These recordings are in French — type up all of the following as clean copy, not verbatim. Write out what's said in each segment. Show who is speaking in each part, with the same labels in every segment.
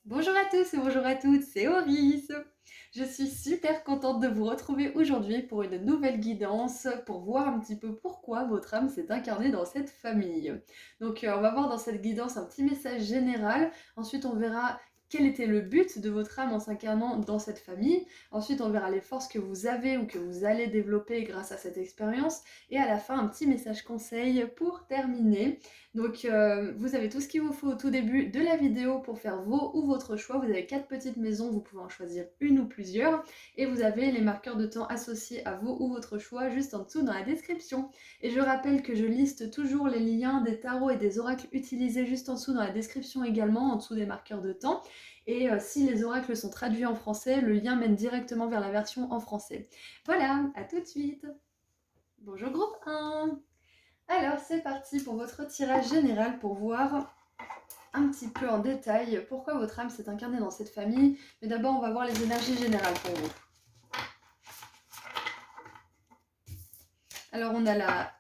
Speaker 1: Bonjour à tous et bonjour à toutes, c'est Auris. Je suis super contente de vous retrouver aujourd'hui pour une nouvelle guidance pour voir un petit peu pourquoi votre âme s'est incarnée dans cette famille. Donc on va voir dans cette guidance un petit message général, ensuite on verra quel était le but de votre âme en s'incarnant dans cette famille, ensuite on verra les forces que vous avez ou que vous allez développer grâce à cette expérience, et à la fin un petit message conseil pour terminer. Donc vous avez tout ce qu'il vous faut au tout début de la vidéo pour faire vos ou votre choix. Vous avez 4 petites maisons, vous pouvez en choisir une ou plusieurs. Et vous avez les marqueurs de temps associés à vos ou votre choix juste en dessous dans la description. Et je rappelle que je liste toujours les liens des tarots et des oracles utilisés juste en dessous dans la description également, en dessous des marqueurs de temps. Et si les oracles sont traduits en français, le lien mène directement vers la version en français. Voilà, à tout de suite. Bonjour groupe 1. Alors c'est parti pour votre tirage général pour voir un petit peu en détail pourquoi votre âme s'est incarnée dans cette famille. Mais d'abord on va voir les énergies générales pour vous. Alors on a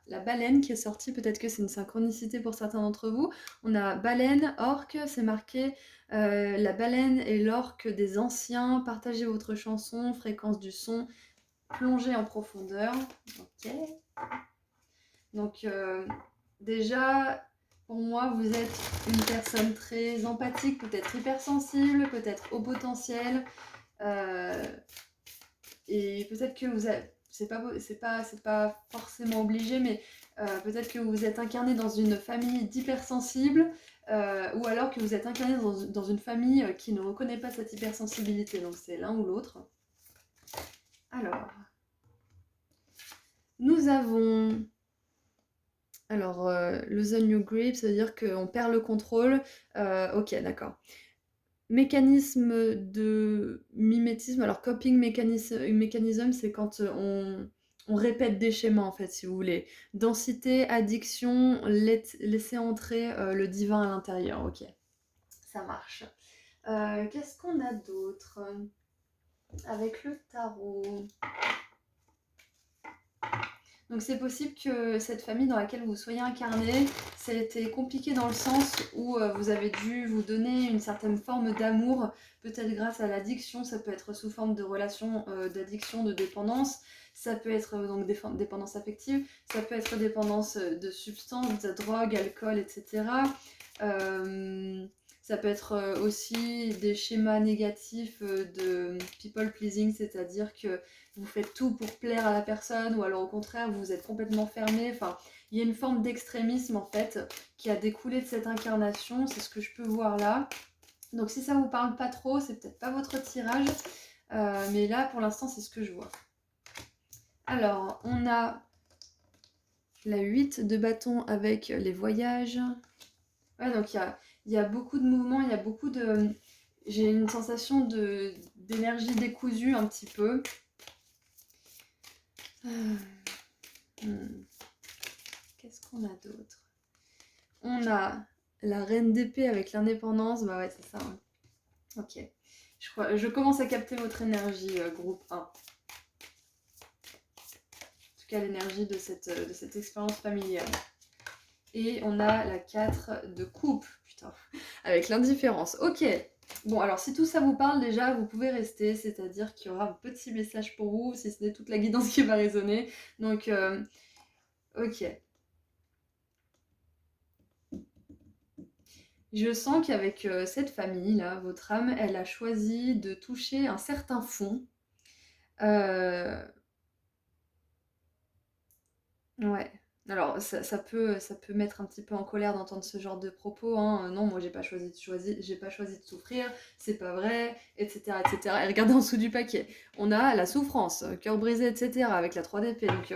Speaker 1: la baleine qui est sortie, peut-être que c'est une synchronicité pour certains d'entre vous. On a baleine, orque, c'est marqué la baleine et l'orque des anciens, partagez votre chanson, fréquence du son, plongez en profondeur. Ok. Donc déjà, pour moi, vous êtes une personne très empathique, peut-être hypersensible, peut-être au potentiel. euh, et peut-être que vous avez... C'est pas forcément obligé, mais peut-être que vous êtes incarné dans une famille d'hypersensibles, ou alors que vous êtes incarné dans une famille qui ne reconnaît pas cette hypersensibilité. Donc c'est l'un ou l'autre. Alors, nous avons lose your grip, ça veut dire qu'on perd le contrôle. Ok, d'accord. Mécanisme de mimétisme. Alors, coping mécanisme, c'est quand on répète des schémas, en fait, si vous voulez. Densité, addiction, laisser entrer le divin à l'intérieur. Ok, ça marche. Qu'est-ce qu'on a d'autre avec le tarot? Donc c'est possible que cette famille dans laquelle vous soyez incarné, ça a été compliqué dans le sens où vous avez dû vous donner une certaine forme d'amour, peut-être grâce à l'addiction, ça peut être sous forme de relation d'addiction, de dépendance, ça peut être donc dépendance affective, ça peut être dépendance de substances, de drogue, alcool, etc. Ça peut être aussi des schémas négatifs de people pleasing, c'est-à-dire que vous faites tout pour plaire à la personne, ou alors au contraire, vous êtes complètement fermé. Enfin, il y a une forme d'extrémisme en fait qui a découlé de cette incarnation, c'est ce que je peux voir là. Donc si ça vous parle pas trop, c'est peut-être pas votre tirage, mais là pour l'instant c'est ce que je vois. Alors, on a la 8 de bâton avec les voyages. Ouais, donc il y a beaucoup de mouvements, il y a beaucoup de... J'ai une sensation d'énergie décousue un petit peu. Qu'est-ce qu'on a d'autre? On a la reine d'épée avec l'indépendance. Bah ouais, c'est ça. Hein. Ok. Je commence à capter votre énergie, groupe 1. En tout cas, l'énergie de cette expérience familiale. Et on a la 4 de coupe. Putain. Avec l'indifférence. Ok. Bon, alors si tout ça vous parle déjà, vous pouvez rester. C'est-à-dire qu'il y aura un petit message pour vous, si ce n'est toute la guidance qui va résonner. Donc, ok. Je sens qu'avec cette famille-là, votre âme, elle a choisi de toucher un certain fond. Ouais. Alors, ça peut mettre un petit peu en colère d'entendre ce genre de propos. Hein. Non, moi, j'ai pas choisi de souffrir, c'est pas vrai, etc., etc. Et regardez en dessous du paquet. On a la souffrance, cœur brisé, etc., avec la 3 d'épée. Donc,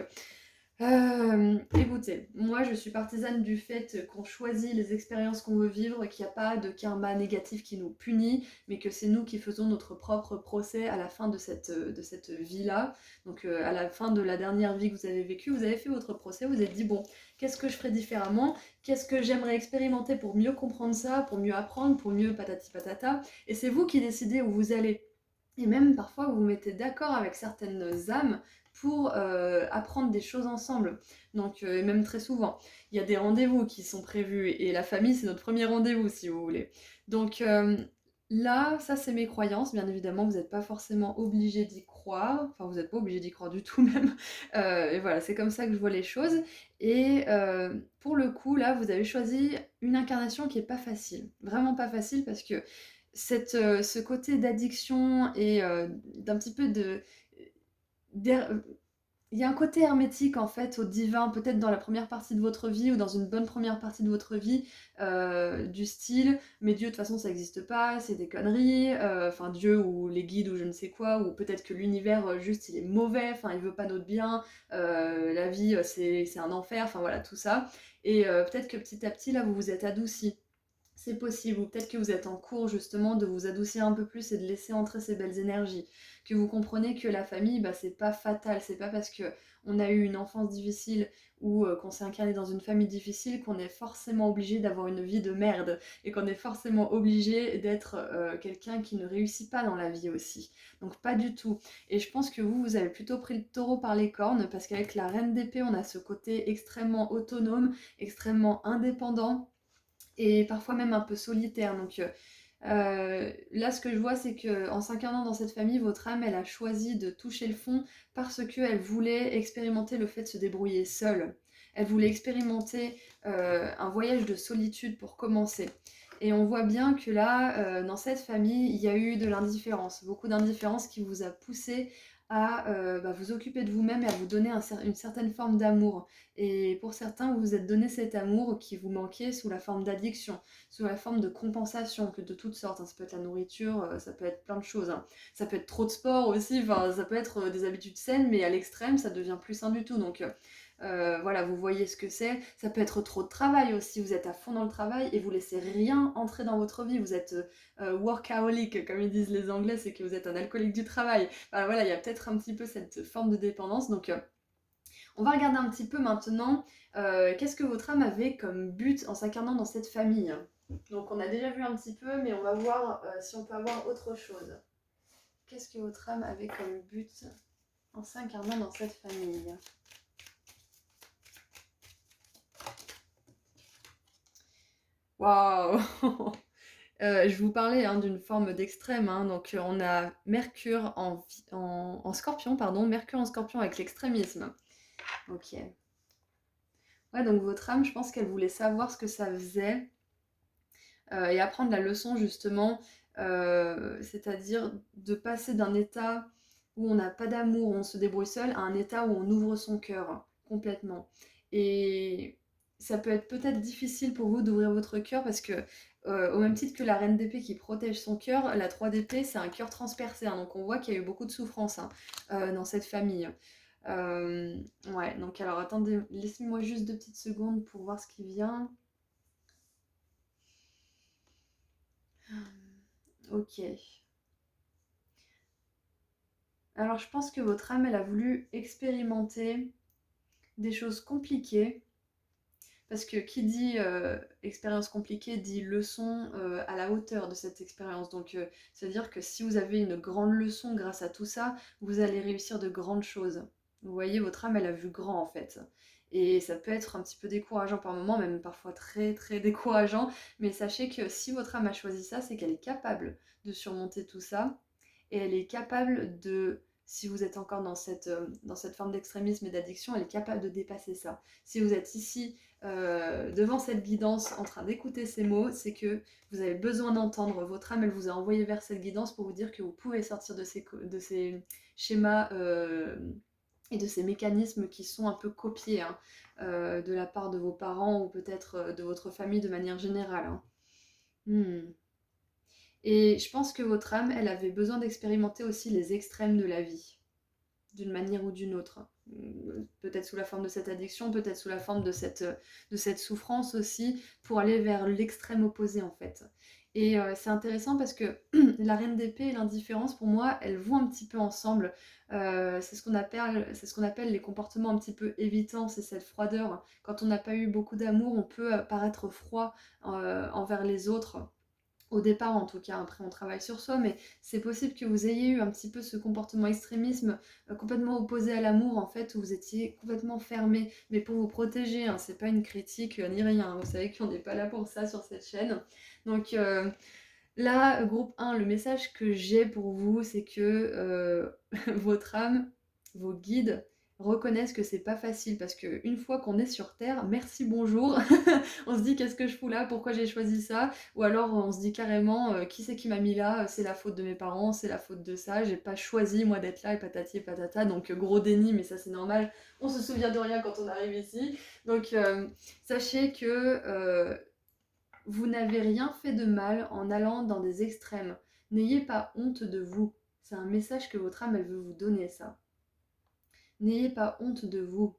Speaker 1: écoutez, moi je suis partisane du fait qu'on choisit les expériences qu'on veut vivre, qu'il n'y a pas de karma négatif qui nous punit, mais que c'est nous qui faisons notre propre procès à la fin de cette vie-là. Donc à la fin de la dernière vie que vous avez vécue, vous avez fait votre procès, vous êtes dit, bon, qu'est-ce que je ferais différemment? Qu'est-ce que j'aimerais expérimenter pour mieux comprendre ça, pour mieux apprendre, pour mieux patati patata? Et c'est vous qui décidez où vous allez. Et même parfois vous vous mettez d'accord avec certaines âmes pour apprendre des choses ensemble. Donc, et même très souvent, il y a des rendez-vous qui sont prévus et la famille c'est notre premier rendez-vous si vous voulez. Donc, Là, ça c'est mes croyances, bien évidemment, vous n'êtes pas forcément obligé d'y croire, enfin vous n'êtes pas obligé d'y croire du tout même, et voilà, c'est comme ça que je vois les choses et pour le coup, là, vous avez choisi une incarnation qui est pas facile, vraiment pas facile parce que ce côté d'addiction et d'un petit peu de d'her il y a un côté hermétique en fait au divin, peut-être dans la première partie de votre vie ou dans une bonne première partie de votre vie, du style mais Dieu de toute façon ça n'existe pas, c'est des conneries, enfin Dieu ou les guides ou je ne sais quoi, ou peut-être que l'univers juste il est mauvais, enfin il veut pas notre bien, la vie c'est un enfer, enfin voilà tout ça. Et peut-être que petit à petit là vous vous êtes adouci. C'est possible, ou peut-être que vous êtes en cours justement de vous adoucir un peu plus et de laisser entrer ces belles énergies. Que vous comprenez que la famille, bah, c'est pas fatal, c'est pas parce que on a eu une enfance difficile ou qu'on s'est incarné dans une famille difficile qu'on est forcément obligé d'avoir une vie de merde et qu'on est forcément obligé d'être quelqu'un qui ne réussit pas dans la vie aussi. Donc pas du tout. Et je pense que vous avez plutôt pris le taureau par les cornes parce qu'avec la reine d'épée, on a ce côté extrêmement autonome, extrêmement indépendant et parfois même un peu solitaire. Donc là, ce que je vois, c'est que en s'incarnant dans cette famille, votre âme, elle a choisi de toucher le fond parce qu'elle voulait expérimenter le fait de se débrouiller seule. Elle voulait expérimenter un voyage de solitude pour commencer. Et on voit bien que là, dans cette famille, il y a eu de l'indifférence, beaucoup d'indifférence qui vous a poussé à bah, vous occuper de vous-même et à vous donner une certaine forme d'amour. Et pour certains, vous vous êtes donné cet amour qui vous manquait sous la forme d'addiction, sous la forme de compensation, que de toutes sortes, hein. Ça peut être la nourriture, ça peut être plein de choses, hein. Ça peut être trop de sport aussi, enfin, ça peut être des habitudes saines, mais à l'extrême, ça devient plus sain du tout. Donc voilà, vous voyez ce que c'est. Ça peut être trop de travail aussi, vous êtes à fond dans le travail et vous laissez rien entrer dans votre vie. Vous êtes workaholic, comme ils disent les Anglais, c'est que vous êtes un alcoolique du travail. Enfin, voilà, il y a peut-être un petit peu cette forme de dépendance. Donc on va regarder un petit peu maintenant qu'est-ce que votre âme avait comme but en s'incarnant dans cette famille. Donc on a déjà vu un petit peu, mais on va voir si on peut avoir autre chose. Qu'est-ce que votre âme avait comme but en s'incarnant dans cette famille? Waouh. Je vous parlais hein, d'une forme d'extrême, hein, donc on a Mercure en Scorpion, pardon, Mercure en Scorpion avec l'extrémisme. Ok. Ouais, donc votre âme, je pense qu'elle voulait savoir ce que ça faisait et apprendre la leçon justement, c'est-à-dire de passer d'un état où on n'a pas d'amour, où on se débrouille seul, à un état où on ouvre son cœur complètement. Et ça peut être peut-être difficile pour vous d'ouvrir votre cœur parce que, au même titre que la reine d'épée qui protège son cœur, la 3 d'épée c'est un cœur transpercé, hein, donc on voit qu'il y a eu beaucoup de souffrance hein, dans cette famille. Euh, ouais, donc alors attendez, laissez-moi juste 2 petites secondes pour voir ce qui vient. Ok. Alors je pense que votre âme, elle a voulu expérimenter des choses compliquées, parce que qui dit expérience compliquée dit leçon à la hauteur de cette expérience. Donc c'est-à-dire que si vous avez une grande leçon grâce à tout ça, vous allez réussir de grandes choses. Vous voyez, votre âme, elle a vu grand en fait. Et ça peut être un petit peu décourageant par moments, même parfois très très décourageant, mais sachez que si votre âme a choisi ça, c'est qu'elle est capable de surmonter tout ça, et elle est capable de, si vous êtes encore dans cette forme d'extrémisme et d'addiction, elle est capable de dépasser ça. Si vous êtes ici devant cette guidance en train d'écouter ces mots, c'est que vous avez besoin d'entendre. Votre âme, elle vous a envoyé vers cette guidance pour vous dire que vous pouvez sortir de ces schémas et de ces mécanismes qui sont un peu copiés hein, de la part de vos parents ou peut-être de votre famille de manière générale. Hein. Hmm. Et je pense que votre âme, elle avait besoin d'expérimenter aussi les extrêmes de la vie d'une manière ou d'une autre. Peut-être sous la forme de cette addiction, peut-être sous la forme de cette souffrance aussi, pour aller vers l'extrême opposé en fait. Et c'est intéressant parce que la reine d'épée et l'indifférence, pour moi, elles vont un petit peu ensemble. C'est ce qu'on appelle les comportements un petit peu évitants, c'est cette froideur. Quand on n'a pas eu beaucoup d'amour, on peut paraître froid envers les autres au départ en tout cas, après on travaille sur soi, mais c'est possible que vous ayez eu un petit peu ce comportement extrémisme complètement opposé à l'amour en fait, où vous étiez complètement fermé, mais pour vous protéger, hein, c'est pas une critique ni rien, vous savez qu'on n'est pas là pour ça sur cette chaîne. Donc Là, groupe 1, le message que j'ai pour vous, c'est que votre âme, vos guides, reconnaissent que c'est pas facile parce qu'une fois qu'on est sur Terre, merci, bonjour, on se dit qu'est-ce que je fous là, pourquoi j'ai choisi ça, ou alors on se dit carrément qui c'est qui m'a mis là, c'est la faute de mes parents, c'est la faute de ça, j'ai pas choisi moi d'être là et patati et patata, donc gros déni, mais ça c'est normal, on se souvient de rien quand on arrive ici, donc sachez que vous n'avez rien fait de mal en allant dans des extrêmes. N'ayez pas honte de vous. C'est un message que votre âme, elle veut vous donner, ça. N'ayez pas honte de vous.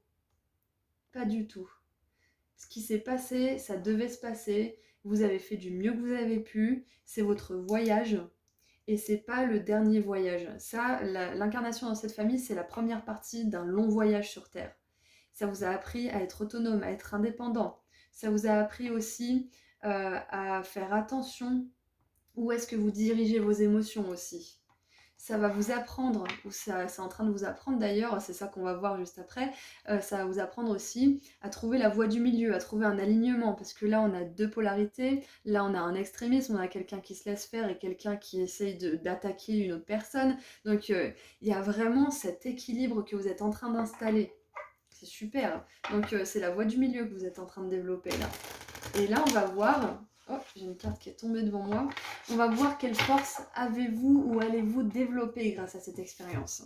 Speaker 1: Pas du tout. Ce qui s'est passé, ça devait se passer. Vous avez fait du mieux que vous avez pu. C'est votre voyage. Et c'est pas le dernier voyage. Ça, l'incarnation dans cette famille, c'est la première partie d'un long voyage sur Terre. Ça vous a appris à être autonome, à être indépendant. Ça vous a appris aussi à faire attention où est-ce que vous dirigez vos émotions aussi. Ça va vous apprendre, ou ça, c'est en train de vous apprendre d'ailleurs, c'est ça qu'on va voir juste après, ça va vous apprendre aussi à trouver la voie du milieu, à trouver un alignement, parce que là on a deux polarités, là on a un extrémisme, on a quelqu'un qui se laisse faire et quelqu'un qui essaye d'attaquer une autre personne, donc il y a vraiment cet équilibre que vous êtes en train d'installer. C'est super. Donc c'est la voie du milieu que vous êtes en train de développer là. Et là on va voir, oh j'ai une carte qui est tombée devant moi, on va voir quelle force avez-vous ou allez-vous développer grâce à cette expérience.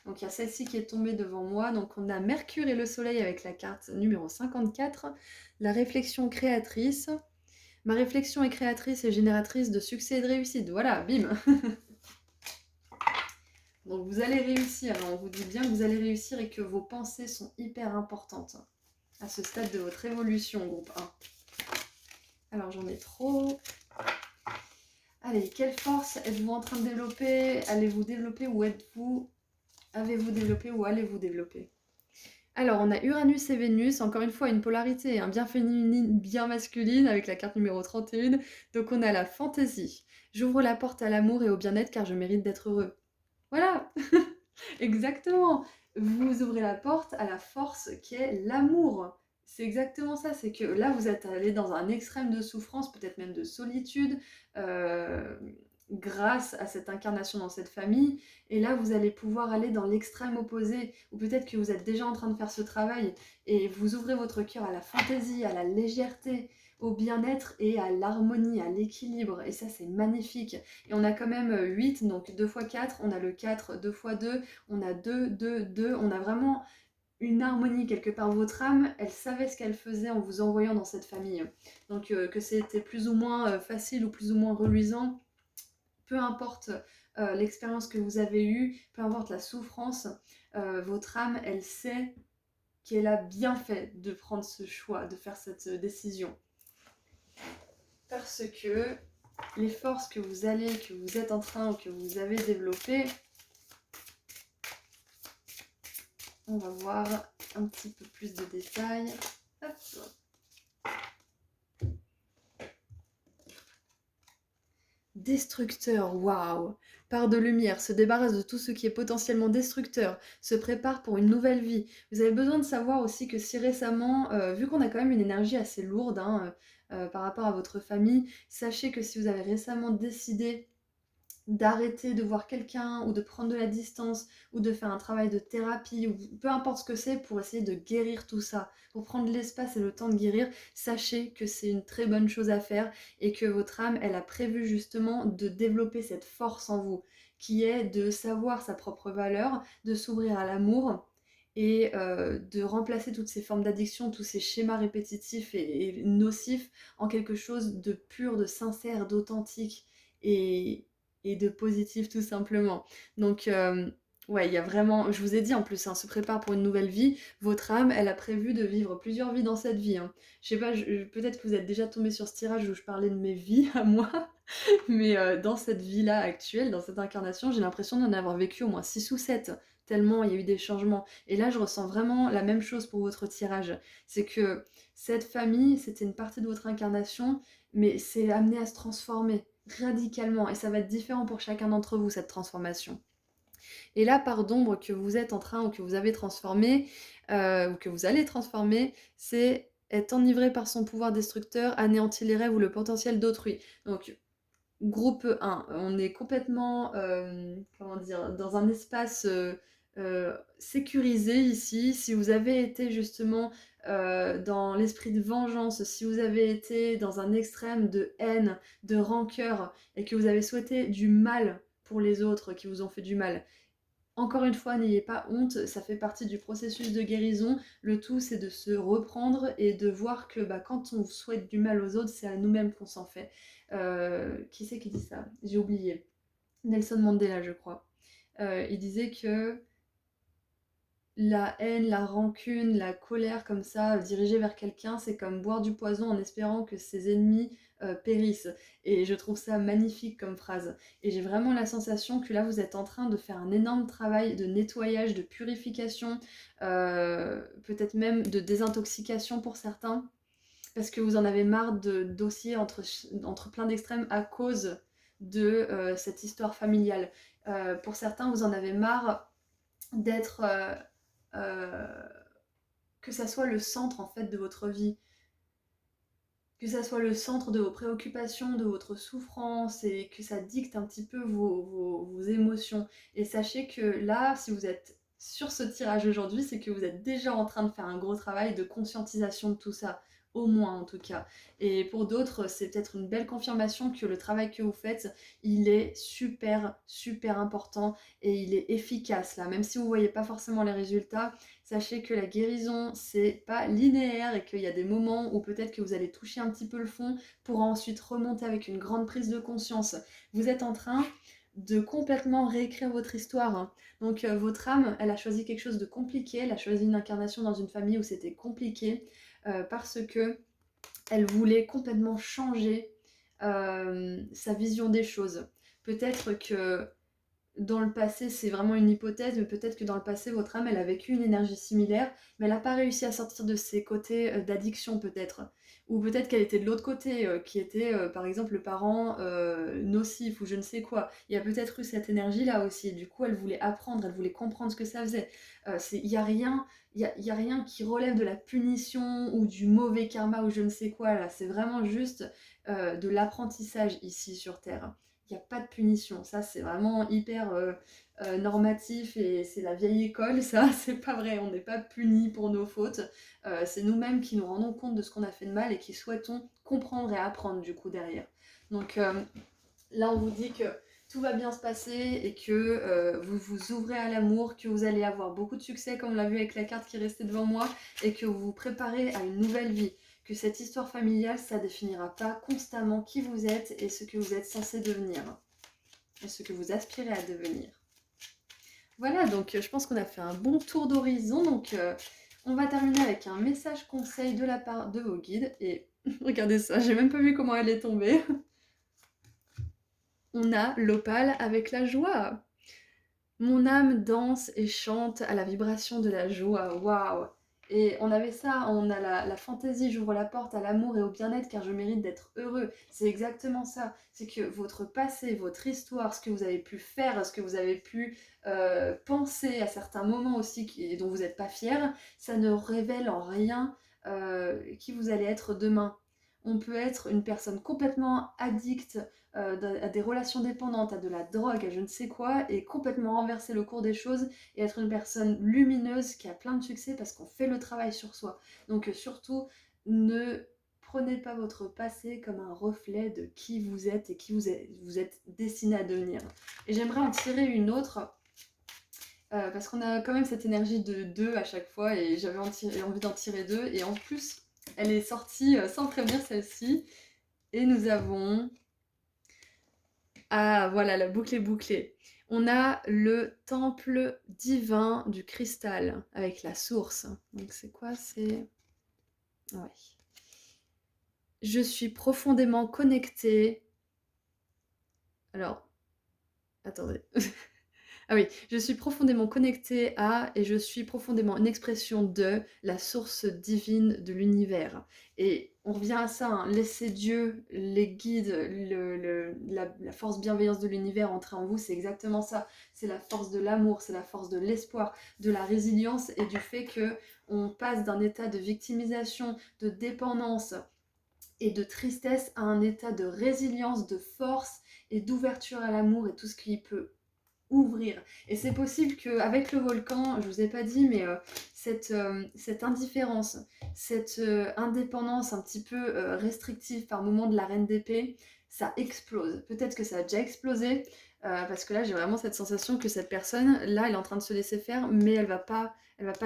Speaker 1: Donc il y a celle-ci qui est tombée devant moi, donc on a Mercure et le Soleil avec la carte numéro 54, la réflexion créatrice. Ma réflexion est créatrice et génératrice de succès et de réussite, voilà, bim. Donc vous allez réussir, on vous dit bien que vous allez réussir et que vos pensées sont hyper importantes à ce stade de votre évolution, groupe 1. Alors j'en ai trop. Allez, quelle force êtes-vous en train de développer? Allez-vous développer ou avez-vous développé ou allez-vous développer? Alors on a Uranus et Vénus, encore une fois une polarité, hein, bien féminine, bien masculine avec la carte numéro 31. Donc on a la fantaisie. J'ouvre la porte à l'amour et au bien-être car je mérite d'être heureux. Voilà. Exactement. Vous ouvrez la porte à la force qui est l'amour. C'est exactement ça, c'est que là vous êtes allé dans un extrême de souffrance, peut-être même de solitude, euh, grâce à cette incarnation dans cette famille. Et là vous allez pouvoir aller dans l'extrême opposé, ou peut-être que vous êtes déjà en train de faire ce travail, et vous ouvrez votre cœur à la fantaisie, à la légèreté, au bien-être et à l'harmonie, à l'équilibre. Et ça c'est magnifique. Et on a quand même 8, donc 2 x 4, on a le 4, 2 x 2, on a 2, 2, 2, on a vraiment une harmonie quelque part. Votre âme, elle savait ce qu'elle faisait en vous envoyant dans cette famille. Donc que c'était plus ou moins facile ou plus ou moins reluisant, peu importe l'expérience que vous avez eue, peu importe la souffrance, votre âme, elle sait qu'elle a bien fait de prendre ce choix, de faire cette décision. Parce que les forces que vous êtes en train ou que vous avez développées, on va voir un petit peu plus de détails. Hop. Destructeur, waouh! Part de lumière, se débarrasse de tout ce qui est potentiellement destructeur, se prépare pour une nouvelle vie. Vous avez besoin de savoir aussi que si récemment, vu qu'on a quand même une énergie assez lourde par rapport à votre famille, sachez que si vous avez récemment décidé d'arrêter de voir quelqu'un ou de prendre de la distance ou de faire un travail de thérapie ou peu importe ce que c'est pour essayer de guérir tout ça, pour prendre l'espace et le temps de guérir, sachez que c'est une très bonne chose à faire et que votre âme, elle a prévu justement de développer cette force en vous qui est de savoir sa propre valeur, de s'ouvrir à l'amour et de remplacer toutes ces formes d'addiction, tous ces schémas répétitifs et nocifs en quelque chose de pur, de sincère, d'authentique et, et de positif tout simplement. Donc ouais, il y a vraiment, je vous ai dit en plus, hein, se prépare pour une nouvelle vie, votre âme, elle a prévu de vivre plusieurs vies dans cette vie. Hein. Je sais pas, peut-être que vous êtes déjà tombé sur ce tirage où je parlais de mes vies à moi, mais dans cette vie-là actuelle, dans cette incarnation, j'ai l'impression d'en avoir vécu au moins 6 ou 7, tellement il y a eu des changements. Et là, je ressens vraiment la même chose pour votre tirage. C'est que cette famille, c'était une partie de votre incarnation, mais c'est amené à se transformer radicalement. Et ça va être différent pour chacun d'entre vous, cette transformation. Et la part d'ombre que vous êtes en train ou que vous avez transformée, ou que vous allez transformer, c'est être enivré par son pouvoir destructeur, anéantir les rêves ou le potentiel d'autrui. Donc Groupe 1, on est complètement, comment dire, dans un espace sécurisé ici. Si vous avez été justement dans l'esprit de vengeance, si vous avez été dans un extrême de haine, de rancœur, et que vous avez souhaité du mal pour les autres qui vous ont fait du mal, encore une fois, n'ayez pas honte, ça fait partie du processus de guérison. Le tout, c'est de se reprendre et de voir que quand on souhaite du mal aux autres, c'est à nous-mêmes qu'on s'en fait. Qui c'est qui dit ça? J'ai oublié. Nelson Mandela, je crois. Il disait que la haine, la rancune, la colère comme ça, dirigée vers quelqu'un, c'est comme boire du poison en espérant que ses ennemis périssent. Et je trouve ça magnifique comme phrase. Et j'ai vraiment la sensation que là, vous êtes en train de faire un énorme travail de nettoyage, de purification, peut-être même de désintoxication pour certains, parce que vous en avez marre d'osciller entre plein d'extrêmes à cause de cette histoire familiale. Pour certains, vous en avez marre d'être euh, que ça soit le centre en fait de votre vie, que ça soit le centre de vos préoccupations, de votre souffrance et que ça dicte un petit peu vos émotions. Et sachez que là, si vous êtes sur ce tirage aujourd'hui, c'est que vous êtes déjà en train de faire un gros travail de conscientisation de tout ça. Au moins en tout cas. Et pour d'autres, c'est peut-être une belle confirmation que le travail que vous faites, il est super, super important et il est efficace là. Même si vous ne voyez pas forcément les résultats, sachez que la guérison, c'est pas linéaire et qu'il y a des moments où peut-être que vous allez toucher un petit peu le fond pour ensuite remonter avec une grande prise de conscience. Vous êtes en train de complètement réécrire votre histoire, hein. Donc votre âme, elle a choisi quelque chose de compliqué, elle a choisi une incarnation dans une famille où c'était compliqué parce que elle voulait complètement changer sa vision des choses. Peut-être que dans le passé, c'est vraiment une hypothèse, mais peut-être que dans le passé, votre âme, elle a vécu une énergie similaire, mais elle n'a pas réussi à sortir de ses côtés d'addiction, peut-être. Ou peut-être qu'elle était de l'autre côté, qui était, par exemple, le parent nocif ou je ne sais quoi. Il y a peut-être eu cette énergie-là aussi. Et du coup, elle voulait apprendre, elle voulait comprendre ce que ça faisait. Il n'y a rien. Y a rien qui relève de la punition ou du mauvais karma ou je ne sais quoi là. C'est vraiment juste de l'apprentissage ici sur Terre. Il n'y a pas de punition. Ça, c'est vraiment hyper normatif et c'est la vieille école, ça. C'est pas vrai. On n'est pas puni pour nos fautes. C'est nous-mêmes qui nous rendons compte de ce qu'on a fait de mal et qui souhaitons comprendre et apprendre du coup derrière. Donc là, on vous dit que tout va bien se passer et que vous vous ouvrez à l'amour, que vous allez avoir beaucoup de succès comme on l'a vu avec la carte qui est restée devant moi et que vous vous préparez à une nouvelle vie. Que cette histoire familiale, ça définira pas constamment qui vous êtes et ce que vous êtes censé devenir et ce que vous aspirez à devenir. Voilà, donc je pense qu'on a fait un bon tour d'horizon. Donc on va terminer avec un message conseil de la part de vos guides. Et regardez ça, j'ai même pas vu comment elle est tombée. On a l'opale avec la joie. Mon âme danse et chante à la vibration de la joie. Waouh! Et on avait ça, on a la fantaisie, j'ouvre la porte à l'amour et au bien-être car je mérite d'être heureux. C'est exactement ça. C'est que votre passé, votre histoire, ce que vous avez pu faire, ce que vous avez pu penser à certains moments aussi dont vous n'êtes pas fier, ça ne révèle en rien qui vous allez être demain. On peut être une personne complètement addicte à des relations dépendantes, à de la drogue, à je ne sais quoi, et complètement renverser le cours des choses et être une personne lumineuse qui a plein de succès parce qu'on fait le travail sur soi. Donc surtout, ne prenez pas votre passé comme un reflet de qui vous êtes et qui vous êtes destiné à devenir. Et j'aimerais en tirer une autre. Parce qu'on a quand même cette énergie de deux à chaque fois et j'avais envie d'en tirer deux. Et en plus, elle est sortie sans prévenir celle-ci. Et nous avons ah, voilà, la boucle est bouclée. On a le temple divin du cristal avec la source. Donc c'est quoi? C'est... Ouais. Je suis profondément connectée. Alors, attendez. Ah oui, je suis profondément connectée à et je suis profondément une expression de la source divine de l'univers. Et on revient à ça, hein, laissez Dieu, les guides, la force bienveillance de l'univers entrer en vous, c'est exactement ça. C'est la force de l'amour, c'est la force de l'espoir, de la résilience et du fait que on passe d'un état de victimisation, de dépendance et de tristesse à un état de résilience, de force et d'ouverture à l'amour et tout ce qui peut ouvrir. Et c'est possible qu'avec le volcan, je vous ai pas dit, mais cette indifférence, cette indépendance un petit peu restrictive par moment de la reine d'épée, ça explose. Peut-être que ça a déjà explosé, parce que là j'ai vraiment cette sensation que cette personne, là elle est en train de se laisser faire, mais elle va pas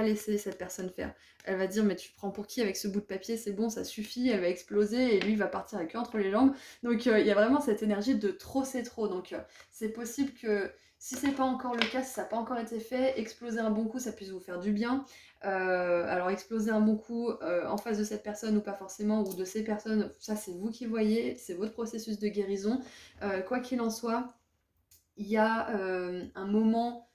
Speaker 1: laisser cette personne faire. Elle va dire mais tu prends pour qui avec ce bout de papier, c'est bon, ça suffit, elle va exploser et lui il va partir avec eux entre les jambes. Donc il y a vraiment cette énergie de trop c'est trop. Donc c'est possible que si c'est pas encore le cas, si ça n'a pas encore été fait, exploser un bon coup, ça puisse vous faire du bien. Alors exploser un bon coup en face de cette personne ou pas forcément, ou de ces personnes, ça c'est vous qui voyez, c'est votre processus de guérison. Quoi qu'il en soit, il y a un moment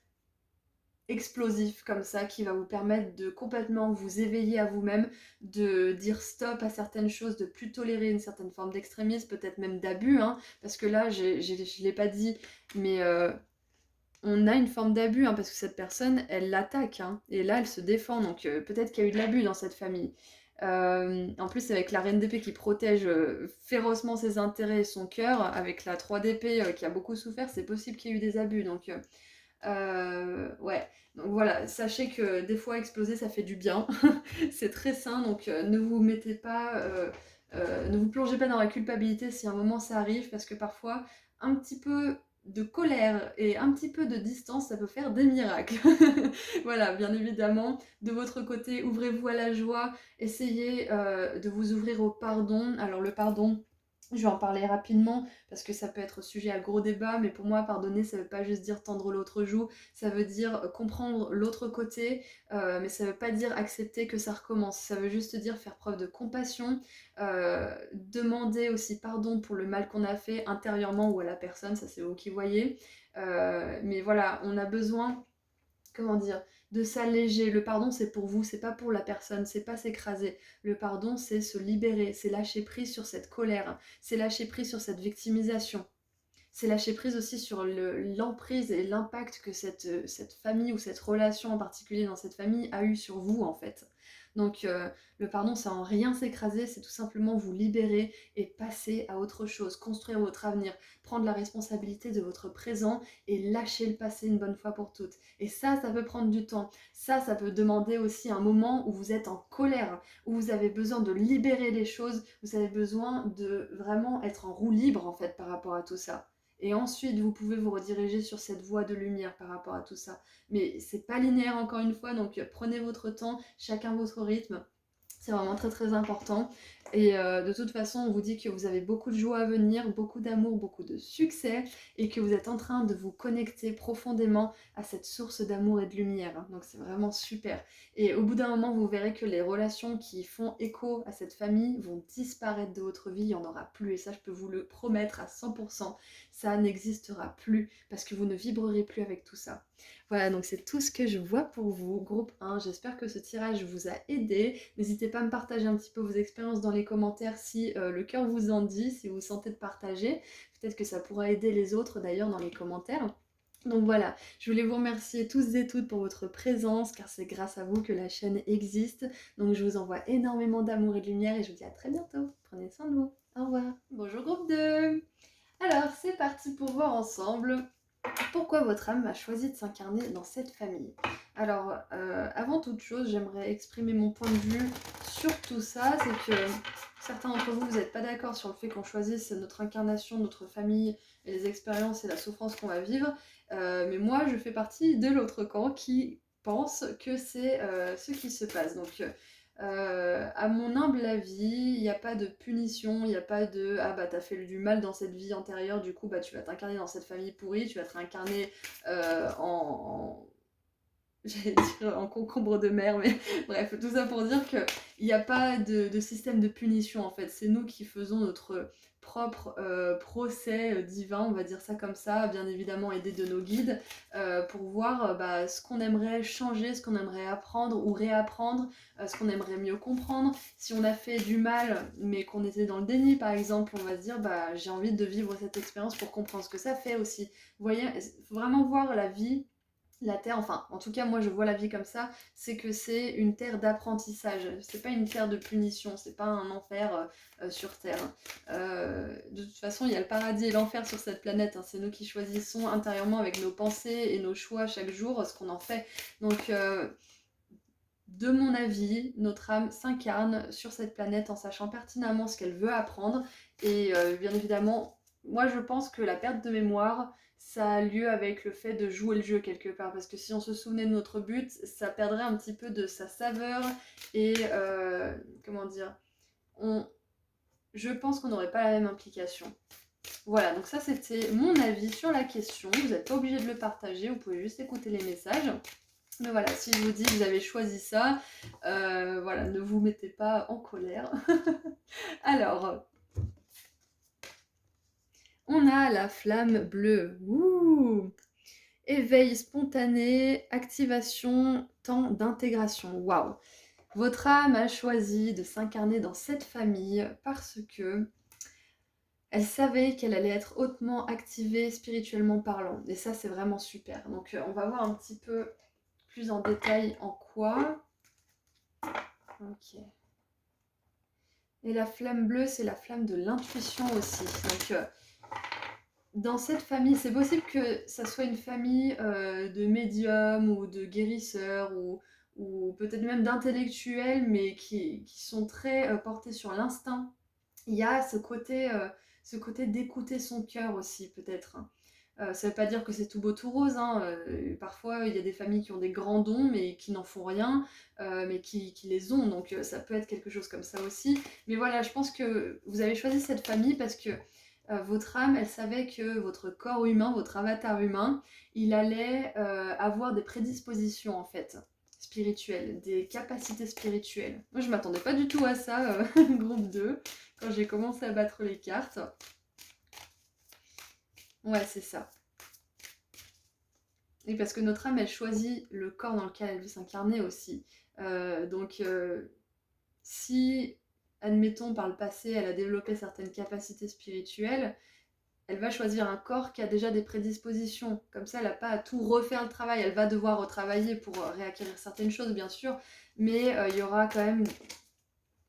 Speaker 1: explosif comme ça qui va vous permettre de complètement vous éveiller à vous-même, de dire stop à certaines choses, de plus tolérer une certaine forme d'extrémisme, peut-être même d'abus, hein, parce que là, je ne l'ai pas dit, mais on a une forme d'abus, hein, parce que cette personne, elle l'attaque, hein, et là, elle se défend, donc peut-être qu'il y a eu de l'abus dans cette famille. En plus, avec la reine d'épée qui protège férocement ses intérêts et son cœur, avec la 3 d'épée qui a beaucoup souffert, c'est possible qu'il y ait eu des abus, donc ouais. Donc voilà, sachez que des fois exploser, ça fait du bien, c'est très sain, donc ne vous mettez pas, ne vous plongez pas dans la culpabilité si à un moment ça arrive, parce que parfois, un petit peu de colère et un petit peu de distance, ça peut faire des miracles. Voilà, bien évidemment, de votre côté, ouvrez-vous à la joie, essayez de vous ouvrir au pardon. Alors le pardon, je vais en parler rapidement parce que ça peut être sujet à gros débat, mais pour moi, pardonner, ça veut pas juste dire tendre l'autre joue, ça veut dire comprendre l'autre côté, mais ça veut pas dire accepter que ça recommence. Ça veut juste dire faire preuve de compassion, demander aussi pardon pour le mal qu'on a fait intérieurement ou à la personne, ça c'est vous qui voyez. Mais voilà, on a besoin, comment dire, de s'alléger. Le pardon, c'est pour vous, c'est pas pour la personne, c'est pas s'écraser. Le pardon, c'est se libérer, c'est lâcher prise sur cette colère, c'est lâcher prise sur cette victimisation. C'est lâcher prise aussi sur l'emprise et l'impact que cette famille ou cette relation en particulier dans cette famille a eu sur vous en fait. Donc le pardon, c'est en rien s'écraser, c'est tout simplement vous libérer et passer à autre chose, construire votre avenir, prendre la responsabilité de votre présent et lâcher le passé une bonne fois pour toutes. Et ça peut prendre du temps. Ça peut demander aussi un moment où vous êtes en colère, où vous avez besoin de libérer les choses, vous avez besoin de vraiment être en roue libre en fait par rapport à tout ça. Et ensuite, vous pouvez vous rediriger sur cette voie de lumière par rapport à tout ça. Mais c'est pas linéaire encore une fois, donc prenez votre temps, chacun votre rythme. C'est vraiment très très important. Et de toute façon, on vous dit que vous avez beaucoup de joie à venir, beaucoup d'amour, beaucoup de succès, et que vous êtes en train de vous connecter profondément à cette source d'amour et de lumière. Donc c'est vraiment super. Et au bout d'un moment, vous verrez que les relations qui font écho à cette famille vont disparaître de votre vie, il n'y en aura plus. Et ça, je peux vous le promettre à 100%. Ça n'existera plus, parce que vous ne vibrerez plus avec tout ça. Voilà, donc c'est tout ce que je vois pour vous, groupe 1. J'espère que ce tirage vous a aidé. N'hésitez pas à me partager un petit peu vos expériences dans les commentaires si le cœur vous en dit, si vous sentez de partager. Peut-être que ça pourra aider les autres d'ailleurs dans les commentaires. Donc voilà, je voulais vous remercier tous et toutes pour votre présence, car c'est grâce à vous que la chaîne existe. Donc je vous envoie énormément d'amour et de lumière et je vous dis à très bientôt. Prenez soin de vous. Au revoir. Bonjour groupe 2. Alors c'est parti pour voir ensemble pourquoi votre âme a choisi de s'incarner dans cette famille. Alors, avant toute chose, j'aimerais exprimer mon point de vue sur tout ça. C'est que certains d'entre vous, vous n'êtes pas d'accord sur le fait qu'on choisisse notre incarnation, notre famille, et les expériences et la souffrance qu'on va vivre. Mais moi, je fais partie de l'autre camp qui pense que c'est ce qui se passe. Donc, à mon humble avis, il n'y a pas de punition, il n'y a pas de ah bah t'as fait du mal dans cette vie antérieure, du coup bah tu vas t'incarner dans cette famille pourrie, tu vas te réincarner j'allais dire en concombre de mer, mais bref, tout ça pour dire qu'il n'y a pas de système de punition en fait. C'est nous qui faisons notre propre procès divin, on va dire ça comme ça, bien évidemment aidé de nos guides, pour voir bah, ce qu'on aimerait changer, ce qu'on aimerait apprendre ou réapprendre, ce qu'on aimerait mieux comprendre. Si on a fait du mal, mais qu'on était dans le déni par exemple, on va se dire bah j'ai envie de vivre cette expérience pour comprendre ce que ça fait aussi. Vous voyez, il faut vraiment voir la vie la terre, enfin en tout cas moi je vois la vie comme ça, c'est que c'est une terre d'apprentissage, c'est pas une terre de punition, c'est pas un enfer sur terre. De toute façon il y a le paradis et l'enfer sur cette planète, hein. C'est nous qui choisissons intérieurement avec nos pensées et nos choix chaque jour ce qu'on en fait. Donc de mon avis, notre âme s'incarne sur cette planète en sachant pertinemment ce qu'elle veut apprendre. Et bien évidemment, moi je pense que la perte de mémoire, ça a lieu avec le fait de jouer le jeu quelque part. Parce que si on se souvenait de notre but, ça perdrait un petit peu de sa saveur. Et comment dire, on, je pense qu'on n'aurait pas la même implication. Voilà, donc ça c'était mon avis sur la question. Vous n'êtes pas obligé de le partager, vous pouvez juste écouter les messages. Mais voilà, si je vous dis que vous avez choisi ça, voilà, ne vous mettez pas en colère. Alors, on a la flamme bleue. Ouh! Éveil spontané, activation, temps d'intégration. Waouh! Votre âme a choisi de s'incarner dans cette famille parce que elle savait qu'elle allait être hautement activée spirituellement parlant. Et ça, c'est vraiment super. Donc, on va voir un petit peu plus en détail en quoi. Ok. Et la flamme bleue, c'est la flamme de l'intuition aussi. Donc, dans cette famille, c'est possible que ça soit une famille de médiums ou de guérisseurs ou peut-être même d'intellectuels, mais qui sont très portés sur l'instinct. Il y a ce côté d'écouter son cœur aussi, peut-être. Ça ne veut pas dire que c'est tout beau tout rose, hein. Parfois, il y a des familles qui ont des grands dons, mais qui n'en font rien, mais qui les ont. Donc, ça peut être quelque chose comme ça aussi. Mais voilà, je pense que vous avez choisi cette famille parce que votre âme, elle savait que votre corps humain, votre avatar humain, il allait avoir des prédispositions, en fait, spirituelles, des capacités spirituelles. Moi, je m'attendais pas du tout à ça, groupe 2, quand j'ai commencé à battre les cartes. Ouais, c'est ça. Et parce que notre âme, elle choisit le corps dans lequel elle veut s'incarner aussi. Donc, si, admettons, par le passé, elle a développé certaines capacités spirituelles, elle va choisir un corps qui a déjà des prédispositions. Comme ça, elle n'a pas à tout refaire le travail. Elle va devoir retravailler pour réacquérir certaines choses, bien sûr, mais il y aura quand même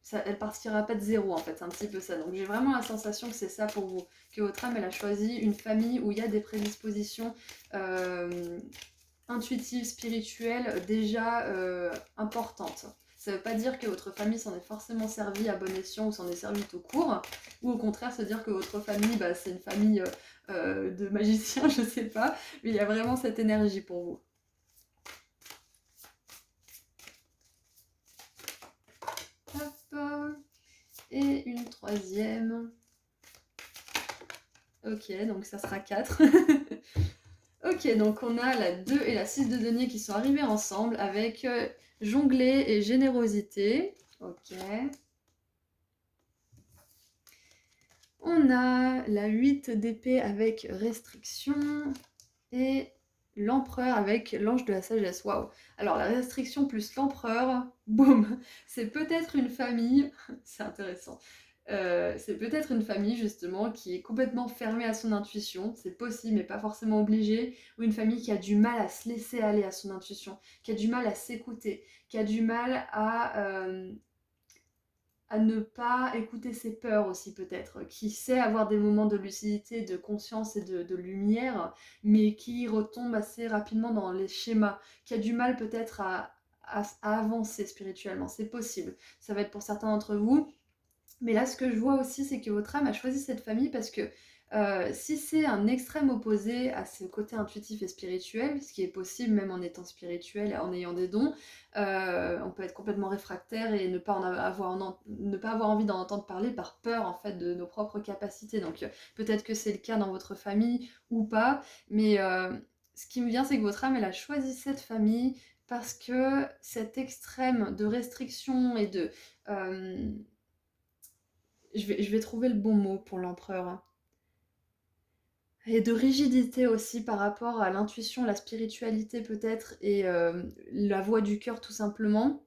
Speaker 1: ça, elle partira pas de zéro en fait, c'est un petit peu ça. Donc j'ai vraiment la sensation que c'est ça pour vous, que votre âme elle a choisi une famille où il y a des prédispositions intuitives, spirituelles déjà importantes. Ça veut pas dire que votre famille s'en est forcément servie à bon escient ou s'en est servie tout court, ou au contraire se dire que votre famille bah, c'est une famille de magiciens, je sais pas, mais il y a vraiment cette énergie pour vous. Hop. Et une troisième. Ok, donc ça sera 4. Ok, donc on a la 2 et la 6 de denier qui sont arrivées ensemble avec jongler et générosité. Ok. On a la 8 d'épée avec restriction et l'empereur avec l'ange de la sagesse. Waouh! Alors la restriction plus l'empereur, boum! C'est peut-être une famille, c'est intéressant. C'est peut-être une famille justement qui est complètement fermée à son intuition, c'est possible mais pas forcément obligé, ou une famille qui a du mal à se laisser aller à son intuition, qui a du mal à s'écouter, qui a du mal à ne pas écouter ses peurs aussi peut-être, qui sait avoir des moments de lucidité, de conscience et de lumière, mais qui retombe assez rapidement dans les schémas, qui a du mal peut-être à avancer spirituellement, c'est possible. Ça va être pour certains d'entre vous. Mais là, ce que je vois aussi, c'est que votre âme a choisi cette famille parce que si c'est un extrême opposé à ce côté intuitif et spirituel, ce qui est possible même en étant spirituel, en ayant des dons, on peut être complètement réfractaire et ne pas avoir envie d'en entendre parler par peur en fait de nos propres capacités. Donc peut-être que c'est le cas dans votre famille ou pas, mais ce qui me vient, c'est que votre âme, elle a choisi cette famille parce que cet extrême de restriction et de... je vais trouver le bon mot pour l'empereur. Et de rigidité aussi par rapport à l'intuition, la spiritualité peut-être, et la voix du cœur tout simplement.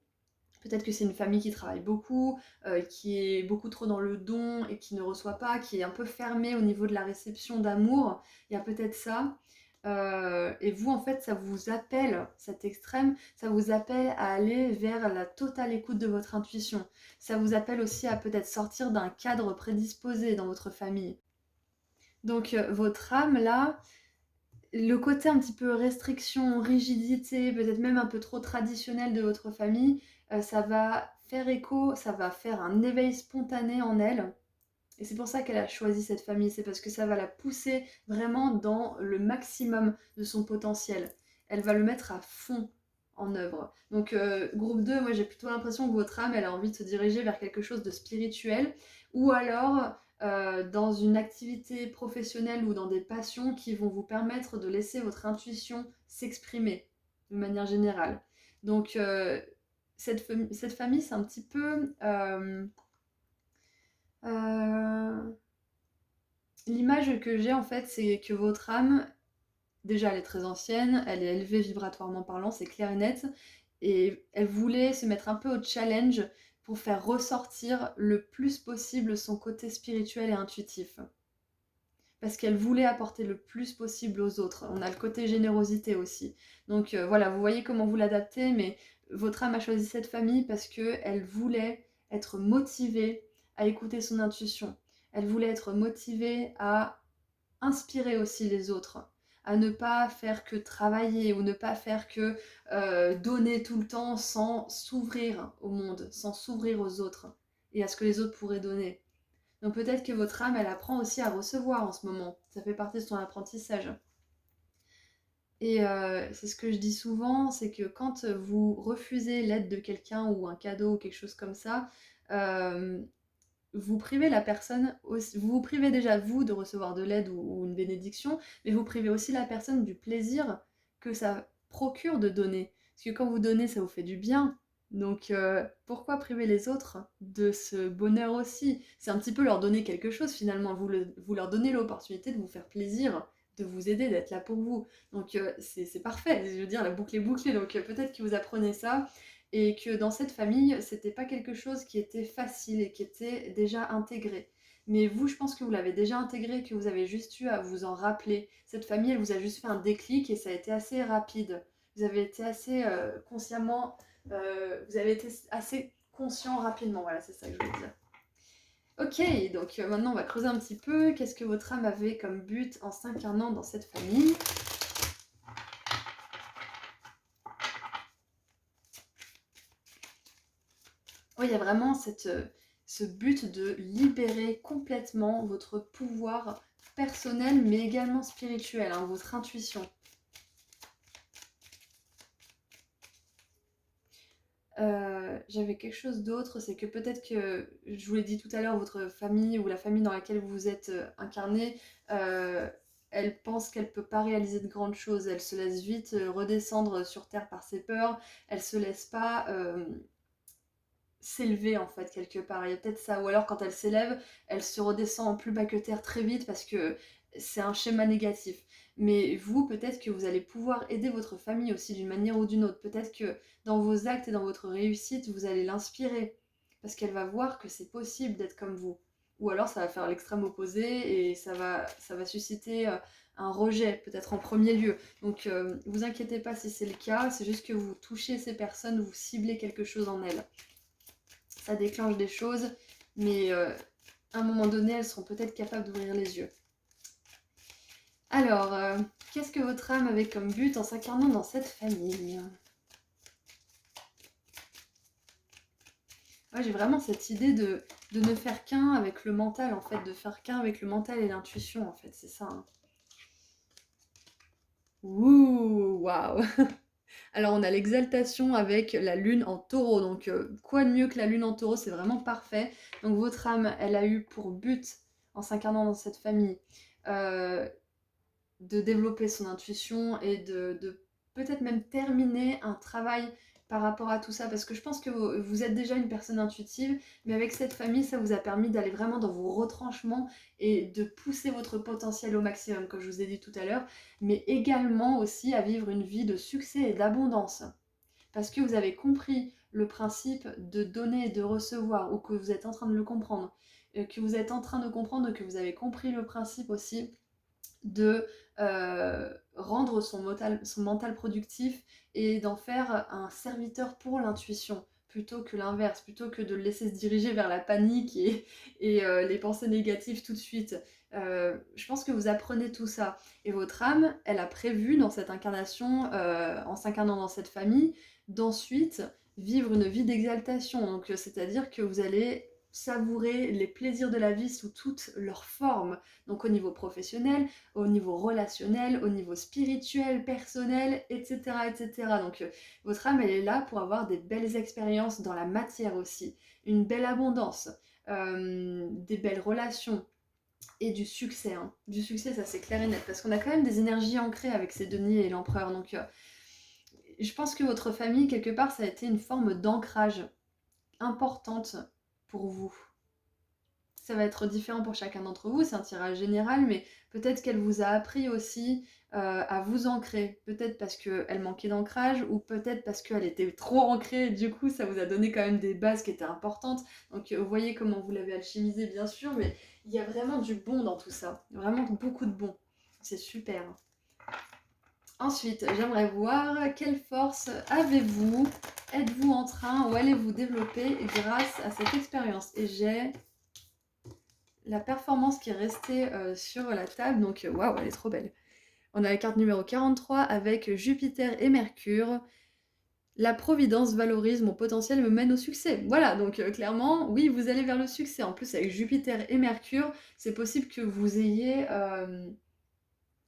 Speaker 1: Peut-être que c'est une famille qui travaille beaucoup, qui est beaucoup trop dans le don et qui ne reçoit pas, qui est un peu fermée au niveau de la réception d'amour. Il y a peut-être ça. Et vous, en fait, ça vous appelle, cet extrême, ça vous appelle à aller vers la totale écoute de votre intuition. Ça vous appelle aussi à peut-être sortir d'un cadre prédisposé dans votre famille. Donc, votre âme, là, le côté un petit peu restriction, rigidité, peut-être même un peu trop traditionnel de votre famille, ça va faire écho, ça va faire un éveil spontané en elle. Et c'est pour ça qu'elle a choisi cette famille, c'est parce que ça va la pousser vraiment dans le maximum de son potentiel. Elle va le mettre à fond en œuvre. Donc groupe 2, moi j'ai plutôt l'impression que votre âme, elle a envie de se diriger vers quelque chose de spirituel, ou alors dans une activité professionnelle ou dans des passions qui vont vous permettre de laisser votre intuition s'exprimer de manière générale. Donc cette famille, c'est un petit peu... euh, l'image que j'ai en fait, c'est que votre âme, déjà elle est très ancienne, elle est élevée vibratoirement parlant, c'est clair et net, et elle voulait se mettre un peu au challenge pour faire ressortir le plus possible son côté spirituel et intuitif. Parce qu'elle voulait apporter le plus possible aux autres. On a le côté générosité aussi. Donc voilà, vous voyez comment vous l'adaptez, mais votre âme a choisi cette famille parce qu'elle voulait être motivée à écouter son intuition. Elle voulait être motivée à inspirer aussi les autres, à ne pas faire que travailler ou ne pas faire que donner tout le temps sans s'ouvrir au monde, sans s'ouvrir aux autres et à ce que les autres pourraient donner. Donc peut-être que votre âme, elle apprend aussi à recevoir en ce moment. Ça fait partie de son apprentissage. Et c'est ce que je dis souvent, c'est que quand vous refusez l'aide de quelqu'un ou un cadeau ou quelque chose comme ça, euh, vous privez la personne, aussi, vous vous privez déjà vous de recevoir de l'aide ou une bénédiction, mais vous privez aussi la personne du plaisir que ça procure de donner. Parce que quand vous donnez, ça vous fait du bien. Donc pourquoi priver les autres de ce bonheur aussi? C'est un petit peu leur donner quelque chose finalement. Vous leur donnez l'opportunité de vous faire plaisir, de vous aider, d'être là pour vous. Donc c'est parfait. Je veux dire, la boucle est bouclée. Donc peut-être que vous apprenez ça et que dans cette famille, c'était pas quelque chose qui était facile et qui était déjà intégré. Mais vous, je pense que vous l'avez déjà intégré, que vous avez juste eu à vous en rappeler. Cette famille, elle vous a juste fait un déclic et ça a été assez rapide. Vous avez été assez consciemment, vous avez été assez conscient rapidement, voilà, c'est ça que je veux dire. Ok, donc maintenant on va creuser un petit peu. Qu'est-ce que votre âme avait comme but en s'incarnant dans cette famille? Oui, il y a vraiment ce but de libérer complètement votre pouvoir personnel, mais également spirituel, hein, votre intuition. J'avais quelque chose d'autre, c'est que peut-être que, je vous l'ai dit tout à l'heure, votre famille ou la famille dans laquelle vous vous êtes incarné, euh, elle pense qu'elle peut pas réaliser de grandes choses, elle se laisse vite redescendre sur Terre par ses peurs, elle se laisse pas s'élever en fait quelque part. Il y a peut-être ça. Ou alors quand elle s'élève, elle se redescend en plus bas que terre très vite parce que c'est un schéma négatif. Mais vous, peut-être que vous allez pouvoir aider votre famille aussi d'une manière ou d'une autre. Peut-être que dans vos actes et dans votre réussite, vous allez l'inspirer. Parce qu'elle va voir que c'est possible d'être comme vous. Ou alors ça va faire l'extrême opposé et ça va susciter un rejet, peut-être en premier lieu. Donc vous inquiétez pas si c'est le cas, c'est juste que vous touchez ces personnes, vous ciblez quelque chose en elles. Ça déclenche des choses, mais à un moment donné, elles seront peut-être capables d'ouvrir les yeux. Alors, qu'est-ce que votre âme avait comme but en s'incarnant dans cette famille? Moi, j'ai vraiment cette idée de ne faire qu'un avec le mental, en fait, de faire qu'un avec le mental et l'intuition, en fait, c'est ça. Hein. Ouh, waouh. Alors, on a l'exaltation avec la lune en taureau. Donc, quoi de mieux que la lune en taureau? C'est vraiment parfait. Donc, votre âme, elle a eu pour but, en s'incarnant dans cette famille, euh, de développer son intuition et de peut-être même terminer un travail par rapport à tout ça. Parce que je pense que vous êtes déjà une personne intuitive, mais avec cette famille, ça vous a permis d'aller vraiment dans vos retranchements et de pousser votre potentiel au maximum, comme je vous ai dit tout à l'heure, mais également aussi à vivre une vie de succès et d'abondance. Parce que vous avez compris le principe de donner et de recevoir, ou que vous êtes en train de le comprendre, que vous êtes en train de comprendre, que vous avez compris le principe aussi de rendre son mental productif et d'en faire un serviteur pour l'intuition, plutôt que l'inverse, plutôt que de le laisser se diriger vers la panique et les pensées négatives tout de suite. Je pense que vous apprenez tout ça. Et votre âme, elle a prévu dans cette incarnation, en s'incarnant dans cette famille, d'ensuite vivre une vie d'exaltation. Donc, c'est-à-dire que vous allez savourer les plaisirs de la vie sous toutes leurs formes. Donc au niveau professionnel, au niveau relationnel, au niveau spirituel, personnel, etc. etc. Donc votre âme, elle est là pour avoir des belles expériences dans la matière aussi, une belle abondance, des belles relations et du succès. Hein. Du succès, ça c'est clair et net, parce qu'on a quand même des énergies ancrées avec ces deniers et l'empereur. Donc je pense que votre famille, quelque part, ça a été une forme d'ancrage importante pour vous. Ça va être différent pour chacun d'entre vous, c'est un tirage général, mais peut-être qu'elle vous a appris aussi à vous ancrer. Peut-être parce qu'elle manquait d'ancrage, ou peut-être parce qu'elle était trop ancrée, et du coup ça vous a donné quand même des bases qui étaient importantes. Donc vous voyez comment vous l'avez alchimisé, bien sûr, mais il y a vraiment du bon dans tout ça. Vraiment beaucoup de bon. C'est super. Ensuite, j'aimerais voir quelle force avez-vous, êtes-vous en train ou allez-vous développer grâce à cette expérience. Et j'ai la performance qui est restée sur la table, donc waouh, elle est trop belle. On a la carte numéro 43 avec Jupiter et Mercure. La providence valorise mon potentiel et me mène au succès. Voilà, donc clairement, oui, vous allez vers le succès. En plus, avec Jupiter et Mercure, c'est possible que vous ayez...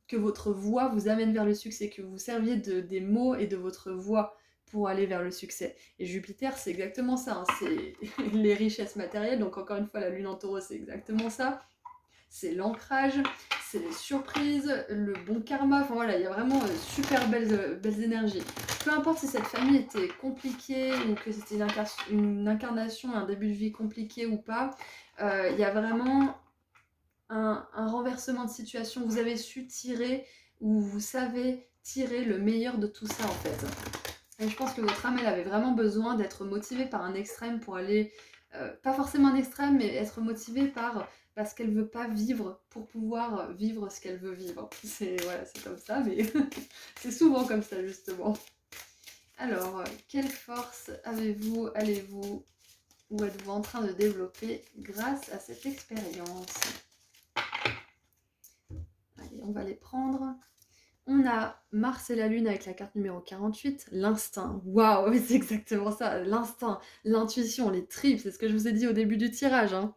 Speaker 1: que votre voix vous amène vers le succès, que vous serviez des mots et de votre voix pour aller vers le succès. Et Jupiter, c'est exactement ça, hein, c'est les richesses matérielles, donc encore une fois, la lune en taureau, c'est exactement ça. C'est l'ancrage, c'est les surprises, le bon karma, enfin voilà, il y a vraiment super belles énergies. Peu importe si cette famille était compliquée ou que c'était une incarnation, un début de vie compliqué ou pas, il y a vraiment un renversement de situation. Vous avez su tirer, ou vous savez tirer le meilleur de tout ça en fait. Et je pense que votre âme, elle avait vraiment besoin d'être motivée par un extrême pour aller, pas forcément un extrême, mais être motivée par parce qu'elle veut pas vivre pour pouvoir vivre ce qu'elle veut vivre. C'est voilà, c'est comme ça, mais c'est souvent comme ça justement. Alors, quelle force avez-vous, allez-vous ou êtes-vous en train de développer grâce à cette expérience? Allez, on va les prendre. On a Mars et la Lune avec la carte numéro 48, l'instinct. Waouh, c'est exactement ça, l'instinct, l'intuition, les tripes, c'est ce que je vous ai dit au début du tirage. Hein.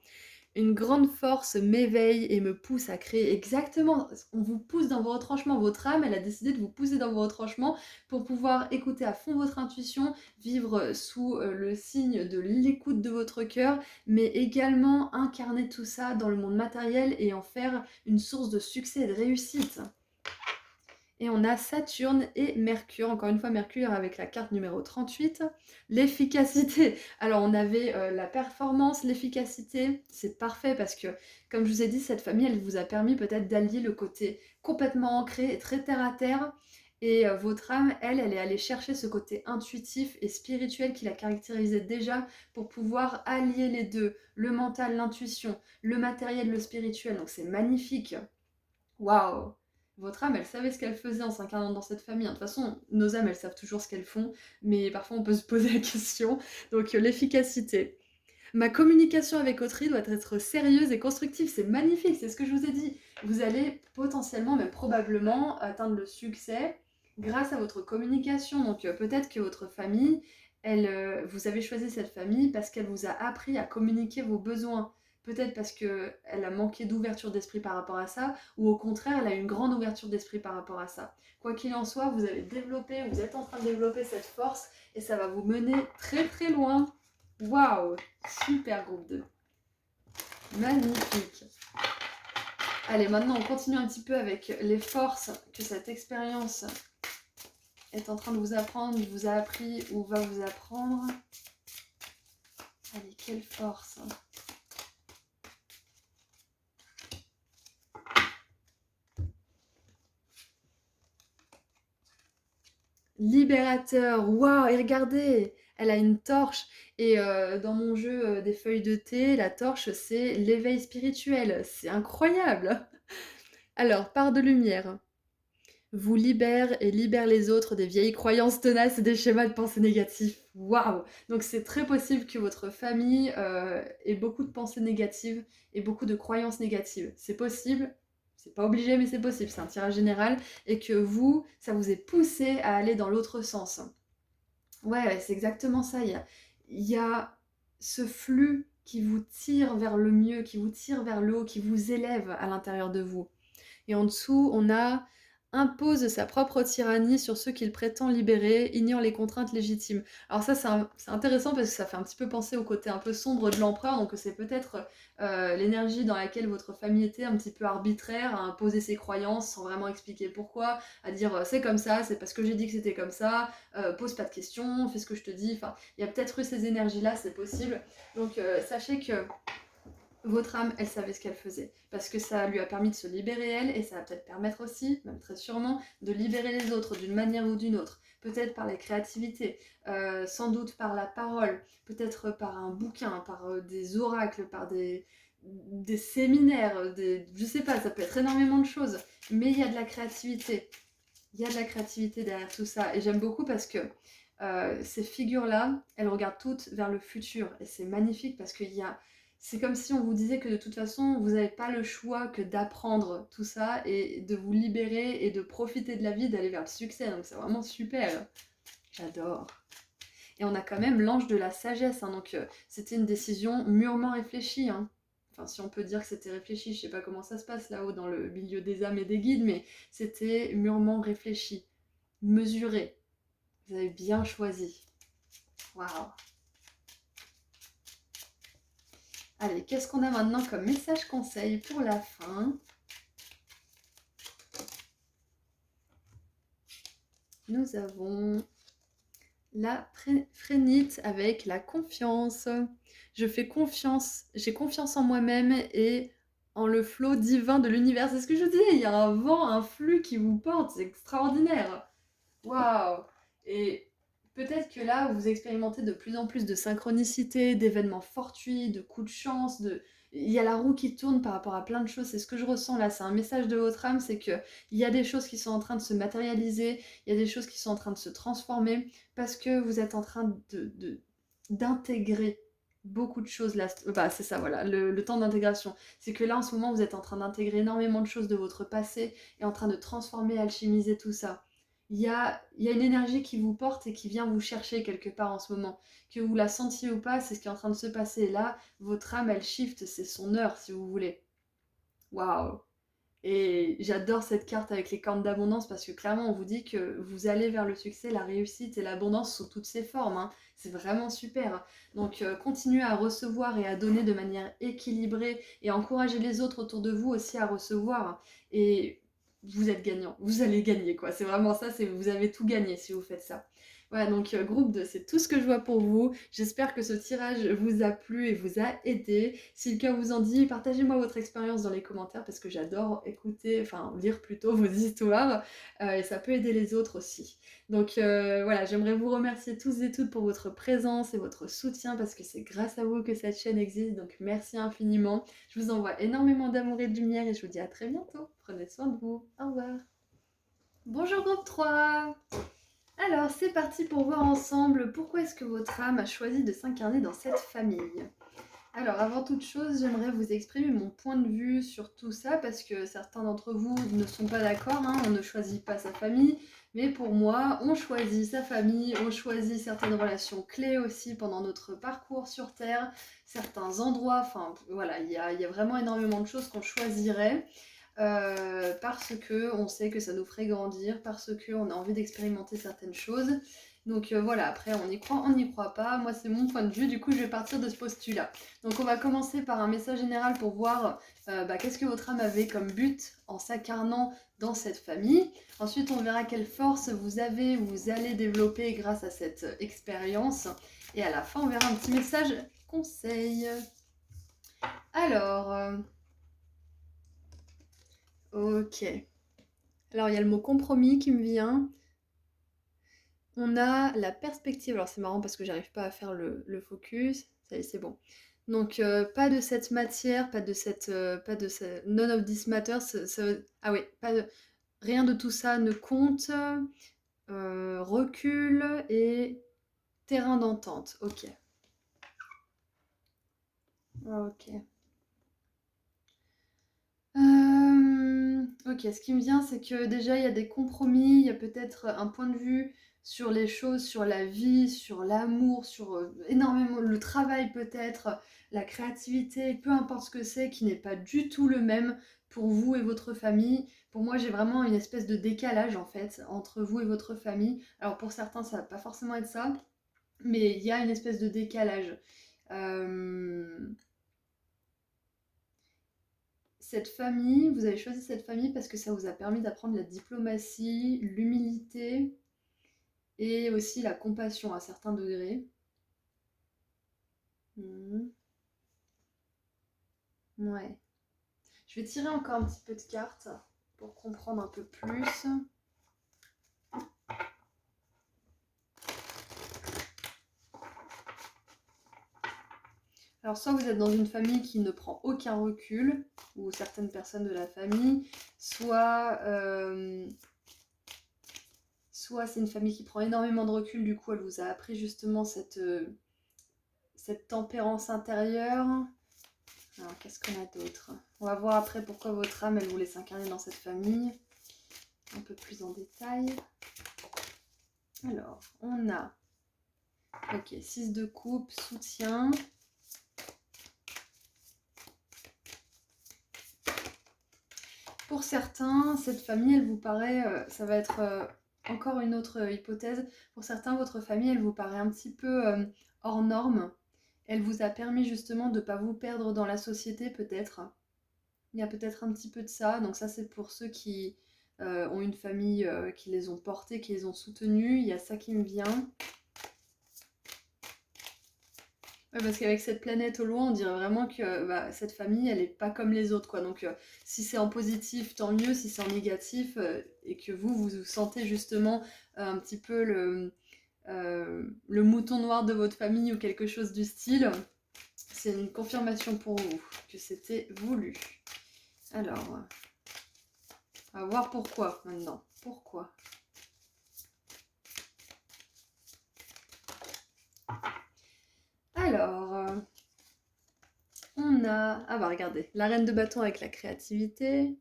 Speaker 1: Une grande force m'éveille et me pousse à créer exactement. On vous pousse dans vos retranchements. Votre âme, elle a décidé de vous pousser dans vos retranchements pour pouvoir écouter à fond votre intuition, vivre sous le signe de l'écoute de votre cœur, mais également incarner tout ça dans le monde matériel et en faire une source de succès et de réussite. Et on a Saturne et Mercure, encore une fois Mercure avec la carte numéro 38, l'efficacité. Alors on avait la performance, l'efficacité, c'est parfait parce que, comme je vous ai dit, cette famille, elle vous a permis peut-être d'allier le côté complètement ancré et très terre-à-terre, et votre âme, elle est allée chercher ce côté intuitif et spirituel qui la caractérisait déjà pour pouvoir allier les deux, le mental, l'intuition, le matériel, le spirituel, donc c'est magnifique. Waouh! Votre âme, elle savait ce qu'elle faisait en s'incarnant dans cette famille. De toute façon, nos âmes, elles savent toujours ce qu'elles font, mais parfois on peut se poser la question. Donc l'efficacité. Ma communication avec autrui doit être sérieuse et constructive. C'est magnifique, c'est ce que je vous ai dit. Vous allez potentiellement, même probablement, atteindre le succès grâce à votre communication. Donc peut-être que votre famille, vous avez choisi cette famille parce qu'elle vous a appris à communiquer vos besoins. Peut-être parce qu'elle a manqué d'ouverture d'esprit par rapport à ça, ou au contraire, elle a une grande ouverture d'esprit par rapport à ça. Quoi qu'il en soit, vous avez développé, vous êtes en train de développer cette force, et ça va vous mener très très loin. Waouh! Super groupe 2. Magnifique. Allez, maintenant on continue un petit peu avec les forces que cette expérience est en train de vous apprendre, vous a appris ou va vous apprendre. Allez, quelle force! Libérateur, waouh, et regardez, elle a une torche. Et dans mon jeu des feuilles de thé, la torche, c'est l'éveil spirituel. C'est incroyable. Alors, part de lumière vous libère et libère les autres des vieilles croyances tenaces et des schémas de pensée négatifs. Waouh! Donc c'est très possible que votre famille ait beaucoup de pensées négatives et beaucoup de croyances négatives. C'est possible, c'est pas obligé, mais c'est possible, c'est un tirage général, et que vous, ça vous ait poussé à aller dans l'autre sens. Ouais, c'est exactement ça. Il y a ce flux qui vous tire vers le mieux, qui vous tire vers le haut, qui vous élève à l'intérieur de vous. Et en dessous, on a impose sa propre tyrannie sur ceux qu'il prétend libérer, ignore les contraintes légitimes. Alors ça, c'est intéressant parce que ça fait un petit peu penser au côté un peu sombre de l'empereur, donc c'est peut-être l'énergie dans laquelle votre famille était, un petit peu arbitraire, à imposer ses croyances sans vraiment expliquer pourquoi, à dire c'est comme ça, c'est parce que j'ai dit que c'était comme ça, pose pas de questions, fais ce que je te dis, enfin, il y a peut-être eu ces énergies-là, c'est possible. Donc sachez que votre âme, elle savait ce qu'elle faisait. Parce que ça lui a permis de se libérer elle, et ça va peut-être permettre aussi, même très sûrement, de libérer les autres d'une manière ou d'une autre. Peut-être par la créativité, sans doute par la parole, peut-être par un bouquin, par des oracles, par des séminaires, je sais pas, ça peut être énormément de choses. Mais il y a de la créativité. Il y a de la créativité derrière tout ça. Et j'aime beaucoup parce que ces figures-là, elles regardent toutes vers le futur. Et c'est magnifique parce qu'il y a c'est comme si on vous disait que de toute façon, vous n'avez pas le choix que d'apprendre tout ça et de vous libérer et de profiter de la vie, d'aller vers le succès. Donc c'est vraiment super. J'adore. Et on a quand même l'ange de la sagesse. Hein, donc c'était une décision mûrement réfléchie. Hein. Enfin, si on peut dire que c'était réfléchi, je sais pas comment ça se passe là-haut dans le milieu des âmes et des guides, mais c'était mûrement réfléchi, mesuré. Vous avez bien choisi. Waouh. Allez, qu'est-ce qu'on a maintenant comme message conseil pour la fin? Nous avons la frénite avec la confiance. Je fais confiance, j'ai confiance en moi-même et en le flot divin de l'univers. C'est ce que je disais, il y a un vent, un flux qui vous porte, c'est extraordinaire. Waouh! Et peut-être que là, vous expérimentez de plus en plus de synchronicité, d'événements fortuits, de coups de chance, il y a la roue qui tourne par rapport à plein de choses. C'est ce que je ressens là. C'est un message de votre âme, c'est que il y a des choses qui sont en train de se matérialiser, il y a des choses qui sont en train de se transformer parce que vous êtes en train d'intégrer beaucoup de choses là. Bah, c'est ça, voilà, le temps d'intégration. C'est que là, en ce moment, vous êtes en train d'intégrer énormément de choses de votre passé et en train de transformer, alchimiser tout ça. Il y a une énergie qui vous porte et qui vient vous chercher quelque part en ce moment. Que vous la sentiez ou pas, c'est ce qui est en train de se passer. Là, votre âme, elle shift, c'est son heure, si vous voulez. Waouh! Et j'adore cette carte avec les cornes d'abondance parce que clairement, on vous dit que vous allez vers le succès, la réussite et l'abondance sous toutes ses formes. Hein. C'est vraiment super. Donc, continuez à recevoir et à donner de manière équilibrée et encouragez les autres autour de vous aussi à recevoir. Et vous êtes gagnant. Vous allez gagner, quoi. C'est vraiment ça. Vous avez tout gagné si vous faites ça. Voilà, donc groupe 2, c'est tout ce que je vois pour vous. J'espère que ce tirage vous a plu et vous a aidé. Si le cœur vous en dit, partagez-moi votre expérience dans les commentaires parce que j'adore écouter, enfin lire plutôt vos histoires et ça peut aider les autres aussi. Donc voilà, j'aimerais vous remercier tous et toutes pour votre présence et votre soutien parce que c'est grâce à vous que cette chaîne existe. Donc merci infiniment. Je vous envoie énormément d'amour et de lumière et je vous dis à très bientôt. Prenez soin de vous. Au revoir. Bonjour groupe 3. Alors, c'est parti pour voir ensemble pourquoi est-ce que votre âme a choisi de s'incarner dans cette famille. Alors, avant toute chose, j'aimerais vous exprimer mon point de vue sur tout ça parce que certains d'entre vous ne sont pas d'accord, hein, on ne choisit pas sa famille, mais pour moi, on choisit sa famille, on choisit certaines relations clés aussi pendant notre parcours sur Terre, certains endroits, enfin voilà, il y a vraiment énormément de choses qu'on choisirait. Parce que on sait que ça nous ferait grandir, parce qu'on a envie d'expérimenter certaines choses. Donc voilà, après on n'y croit pas. Moi c'est mon point de vue, du coup je vais partir de ce postulat. Donc on va commencer par un message général pour voir qu'est-ce que votre âme avait comme but en s'incarnant dans cette famille. Ensuite on verra quelle force vous allez développer grâce à cette expérience. Et à la fin on verra un petit message conseil. Alors... ok. Alors, il y a le mot compromis qui me vient. On a la perspective. Alors, c'est marrant parce que j'arrive pas à faire le focus. Ça y est, c'est bon. Donc, pas de cette matière, pas de ce none of this matters, ah oui, pas de rien de tout ça ne compte, recul et terrain d'entente. OK. OK. OK, ce qui me vient, c'est que déjà, il y a des compromis, il y a peut-être un point de vue sur les choses, sur la vie, sur l'amour, sur énormément le travail peut-être, la créativité, peu importe ce que c'est, qui n'est pas du tout le même pour vous et votre famille. Pour moi, j'ai vraiment une espèce de décalage en fait entre vous et votre famille. Alors pour certains, ça va pas forcément être ça, mais il y a une espèce de décalage. Euh, Cette famille, vous avez choisi cette famille parce que ça vous a permis d'apprendre la diplomatie, l'humilité et aussi la compassion à certains degrés. Mhm. Ouais. Je vais tirer encore un petit peu de cartes pour comprendre un peu plus. Alors soit vous êtes dans une famille qui ne prend aucun recul, ou certaines personnes de la famille, soit c'est une famille qui prend énormément de recul, du coup elle vous a appris justement cette tempérance intérieure. Alors, qu'est-ce qu'on a d'autre? On va voir après pourquoi votre âme, elle voulait s'incarner dans cette famille. Un peu plus en détail. Alors, on a... Ok, 6 de coupe, soutien. Pour certains, cette famille, elle vous paraît... ça va être encore une autre hypothèse. Pour certains, votre famille, elle vous paraît un petit peu hors norme. Elle vous a permis justement de ne pas vous perdre dans la société, peut-être. Il y a peut-être un petit peu de ça. Donc ça, c'est pour ceux qui ont une famille qui les ont portés, qui les ont soutenus. Il y a ça qui me vient. Ouais, parce qu'avec cette planète au loin, on dirait vraiment que bah, cette famille, elle est pas comme les autres, quoi. Donc si c'est en positif, tant mieux. Si c'est en négatif et que vous sentez justement un petit peu le mouton noir de votre famille ou quelque chose du style, c'est une confirmation pour vous que c'était voulu. Alors... on va voir pourquoi maintenant. Pourquoi? Alors, on a... Ah bah regardez, la reine de bâton avec la créativité.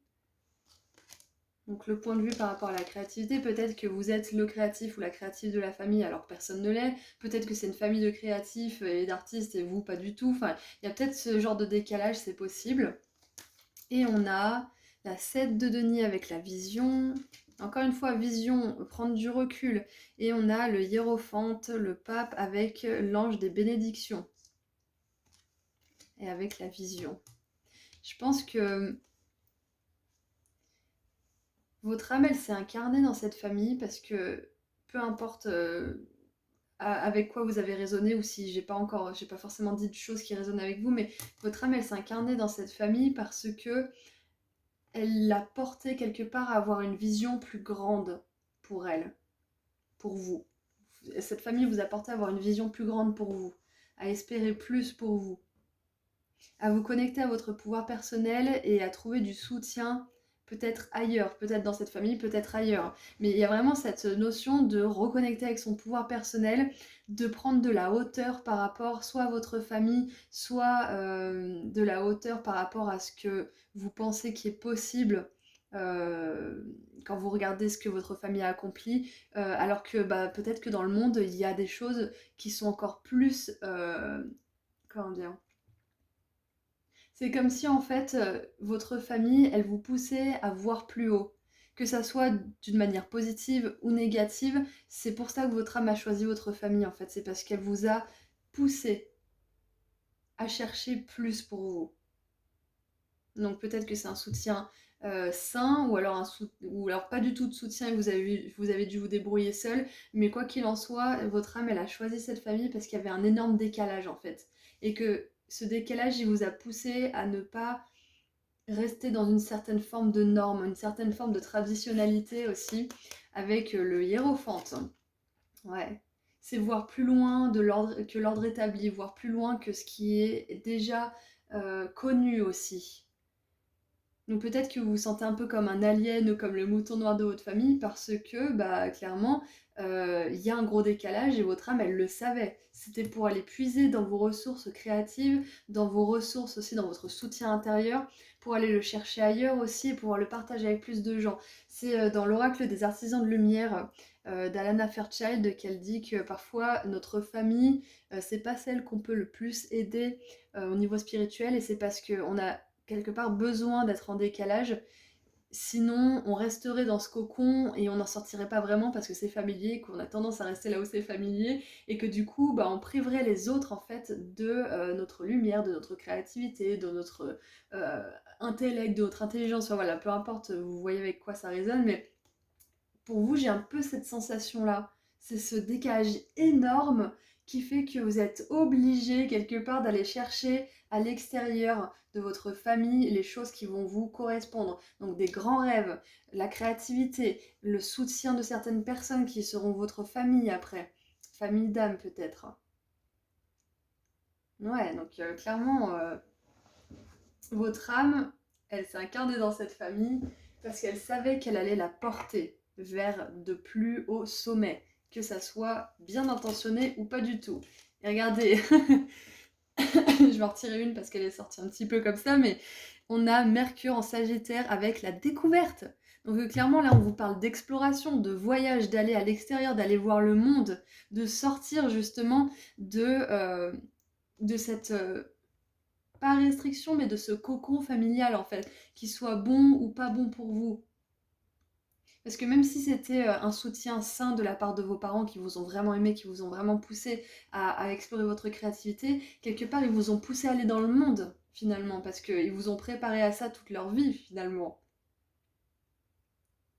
Speaker 1: Donc le point de vue par rapport à la créativité, peut-être que vous êtes le créatif ou la créative de la famille alors que personne ne l'est. Peut-être que c'est une famille de créatifs et d'artistes et vous pas du tout. Enfin, il y a peut-être ce genre de décalage, c'est possible. Et on a la 7 de denier avec la vision. Encore une fois, vision, prendre du recul. Et on a le hiérophante, le pape avec l'ange des bénédictions. Et avec la vision. Je pense que votre âme, elle s'est incarnée dans cette famille parce que peu importe avec quoi vous avez raisonné ou si j'ai pas forcément dit de choses qui résonnent avec vous, mais votre âme, elle s'est incarnée dans cette famille parce que elle l'a portée quelque part à avoir une vision plus grande pour elle, pour vous. Cette famille vous a porté à avoir une vision plus grande pour vous, à espérer plus pour vous, à vous connecter à votre pouvoir personnel et à trouver du soutien peut-être ailleurs, peut-être dans cette famille, peut-être ailleurs. Mais il y a vraiment cette notion de reconnecter avec son pouvoir personnel, de prendre de la hauteur par rapport soit à votre famille, soit de la hauteur par rapport à ce que vous pensez qui est possible quand vous regardez ce que votre famille a accompli, alors que bah, peut-être que dans le monde, il y a des choses qui sont encore plus... comment dire, c'est comme si en fait votre famille, elle vous poussait à voir plus haut. Que ça soit d'une manière positive ou négative, c'est pour ça que votre âme a choisi votre famille en fait. C'est parce qu'elle vous a poussé à chercher plus pour vous. Donc peut-être que c'est un soutien sain ou alors pas du tout de soutien et vous avez dû vous débrouiller seul. Mais quoi qu'il en soit, votre âme, elle a choisi cette famille parce qu'il y avait un énorme décalage en fait. Et que ce décalage, il vous a poussé à ne pas rester dans une certaine forme de norme, une certaine forme de traditionnalité aussi, avec le hiérophante. Ouais. C'est voir plus loin que l'ordre établi, voir plus loin que ce qui est déjà connu aussi. Donc peut-être que vous vous sentez un peu comme un alien ou comme le mouton noir de votre famille parce que, bah, clairement, il y a un gros décalage et votre âme, elle le savait. C'était pour aller puiser dans vos ressources créatives, dans vos ressources aussi, dans votre soutien intérieur, pour aller le chercher ailleurs aussi et pouvoir le partager avec plus de gens. C'est dans l'oracle des artisans de lumière d'Alana Fairchild qu'elle dit que parfois notre famille, c'est pas celle qu'on peut le plus aider au niveau spirituel et c'est parce qu'on a quelque part besoin d'être en décalage. Sinon, on resterait dans ce cocon et on n'en sortirait pas vraiment parce que c'est familier, qu'on a tendance à rester là où c'est familier et que du coup, bah, on priverait les autres en fait de notre lumière, de notre créativité, de notre intellect, de notre intelligence. Enfin voilà, peu importe, vous voyez avec quoi ça résonne, mais pour vous, j'ai un peu cette sensation-là. C'est ce décalage énorme qui fait que vous êtes obligé quelque part d'aller chercher à l'extérieur de votre famille les choses qui vont vous correspondre. Donc des grands rêves, la créativité, le soutien de certaines personnes qui seront votre famille après. Famille d'âme peut-être. Ouais, donc clairement, votre âme, elle s'est incarnée dans cette famille parce qu'elle savait qu'elle allait la porter vers de plus hauts sommets, que ça soit bien intentionné ou pas du tout. Et regardez, je vais en retirer une parce qu'elle est sortie un petit peu comme ça, mais on a Mercure en Sagittaire avec la découverte. Donc clairement là on vous parle d'exploration, de voyage, d'aller à l'extérieur, d'aller voir le monde, de sortir justement de cette pas restriction, mais de ce cocon familial en fait, qui soit bon ou pas bon pour vous. Parce que même si c'était un soutien sain de la part de vos parents qui vous ont vraiment aimé, qui vous ont vraiment poussé à explorer votre créativité, quelque part ils vous ont poussé à aller dans le monde finalement, parce qu'ils vous ont préparé à ça toute leur vie finalement.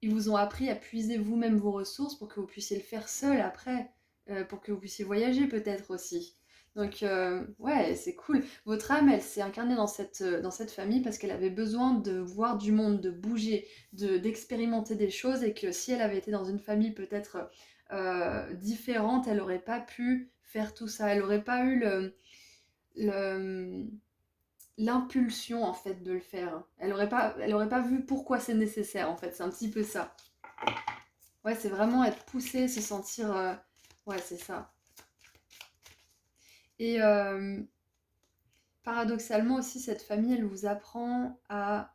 Speaker 1: Ils vous ont appris à puiser vous-même vos ressources pour que vous puissiez le faire seul après, pour que vous puissiez voyager peut-être aussi. Donc ouais, c'est cool. Votre âme, elle s'est incarnée dans cette famille parce qu'elle avait besoin de voir du monde, de bouger, d'expérimenter des choses et que si elle avait été dans une famille peut-être différente, elle n'aurait pas pu faire tout ça. Elle n'aurait pas eu le, l'impulsion en fait de le faire. Elle aurait pas vu pourquoi c'est nécessaire en fait. C'est un petit peu ça. Ouais, c'est vraiment être poussé, se sentir. Ouais, c'est ça. Et paradoxalement aussi, cette famille, elle vous apprend à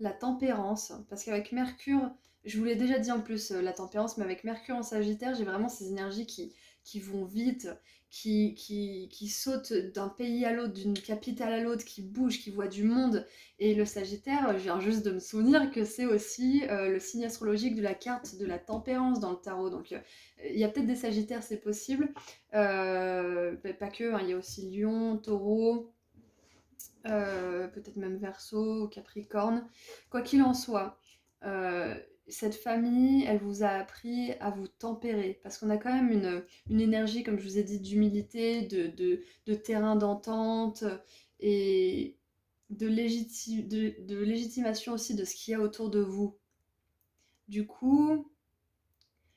Speaker 1: la tempérance. Parce qu'avec Mercure, je vous l'ai déjà dit en plus, la tempérance, mais avec Mercure en Sagittaire, j'ai vraiment ces énergies qui vont vite, qui sautent d'un pays à l'autre, d'une capitale à l'autre, qui bougent, qui voient du monde. Et le Sagittaire, je viens juste de me souvenir que c'est aussi le signe astrologique de la carte de la tempérance dans le tarot. Donc il y a peut-être des Sagittaires, c'est possible. Pas que, hein, il y a aussi Lion, Taureau. Peut-être même Verseau, Capricorne. Quoi qu'il en soit, euh, cette famille, elle vous a appris à vous tempérer, parce qu'on a quand même une énergie, comme je vous ai dit, d'humilité, de terrain d'entente, et de légitimation aussi de ce qu'il y a autour de vous. Du coup,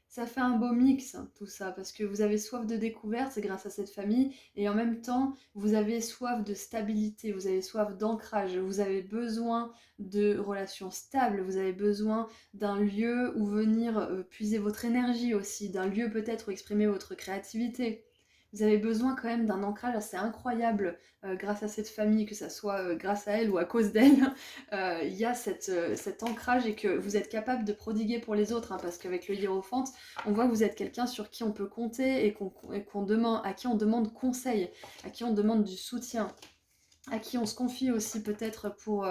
Speaker 1: ça fait un beau mix, hein, tout ça, parce que vous avez soif de découverte, c'est grâce à cette famille, et en même temps, vous avez soif de stabilité, vous avez soif d'ancrage, vous avez besoin de relations stables, vous avez besoin d'un lieu où venir puiser votre énergie aussi, d'un lieu peut-être où exprimer votre créativité. Vous avez besoin quand même d'un ancrage assez incroyable grâce à cette famille, que ça soit grâce à elle ou à cause d'elle. Il y a cet ancrage et que vous êtes capable de prodiguer pour les autres, hein, parce qu'avec le hiérophante, on voit que vous êtes quelqu'un sur qui on peut compter et à qui on demande conseil, à qui on demande du soutien, à qui on se confie aussi peut-être pour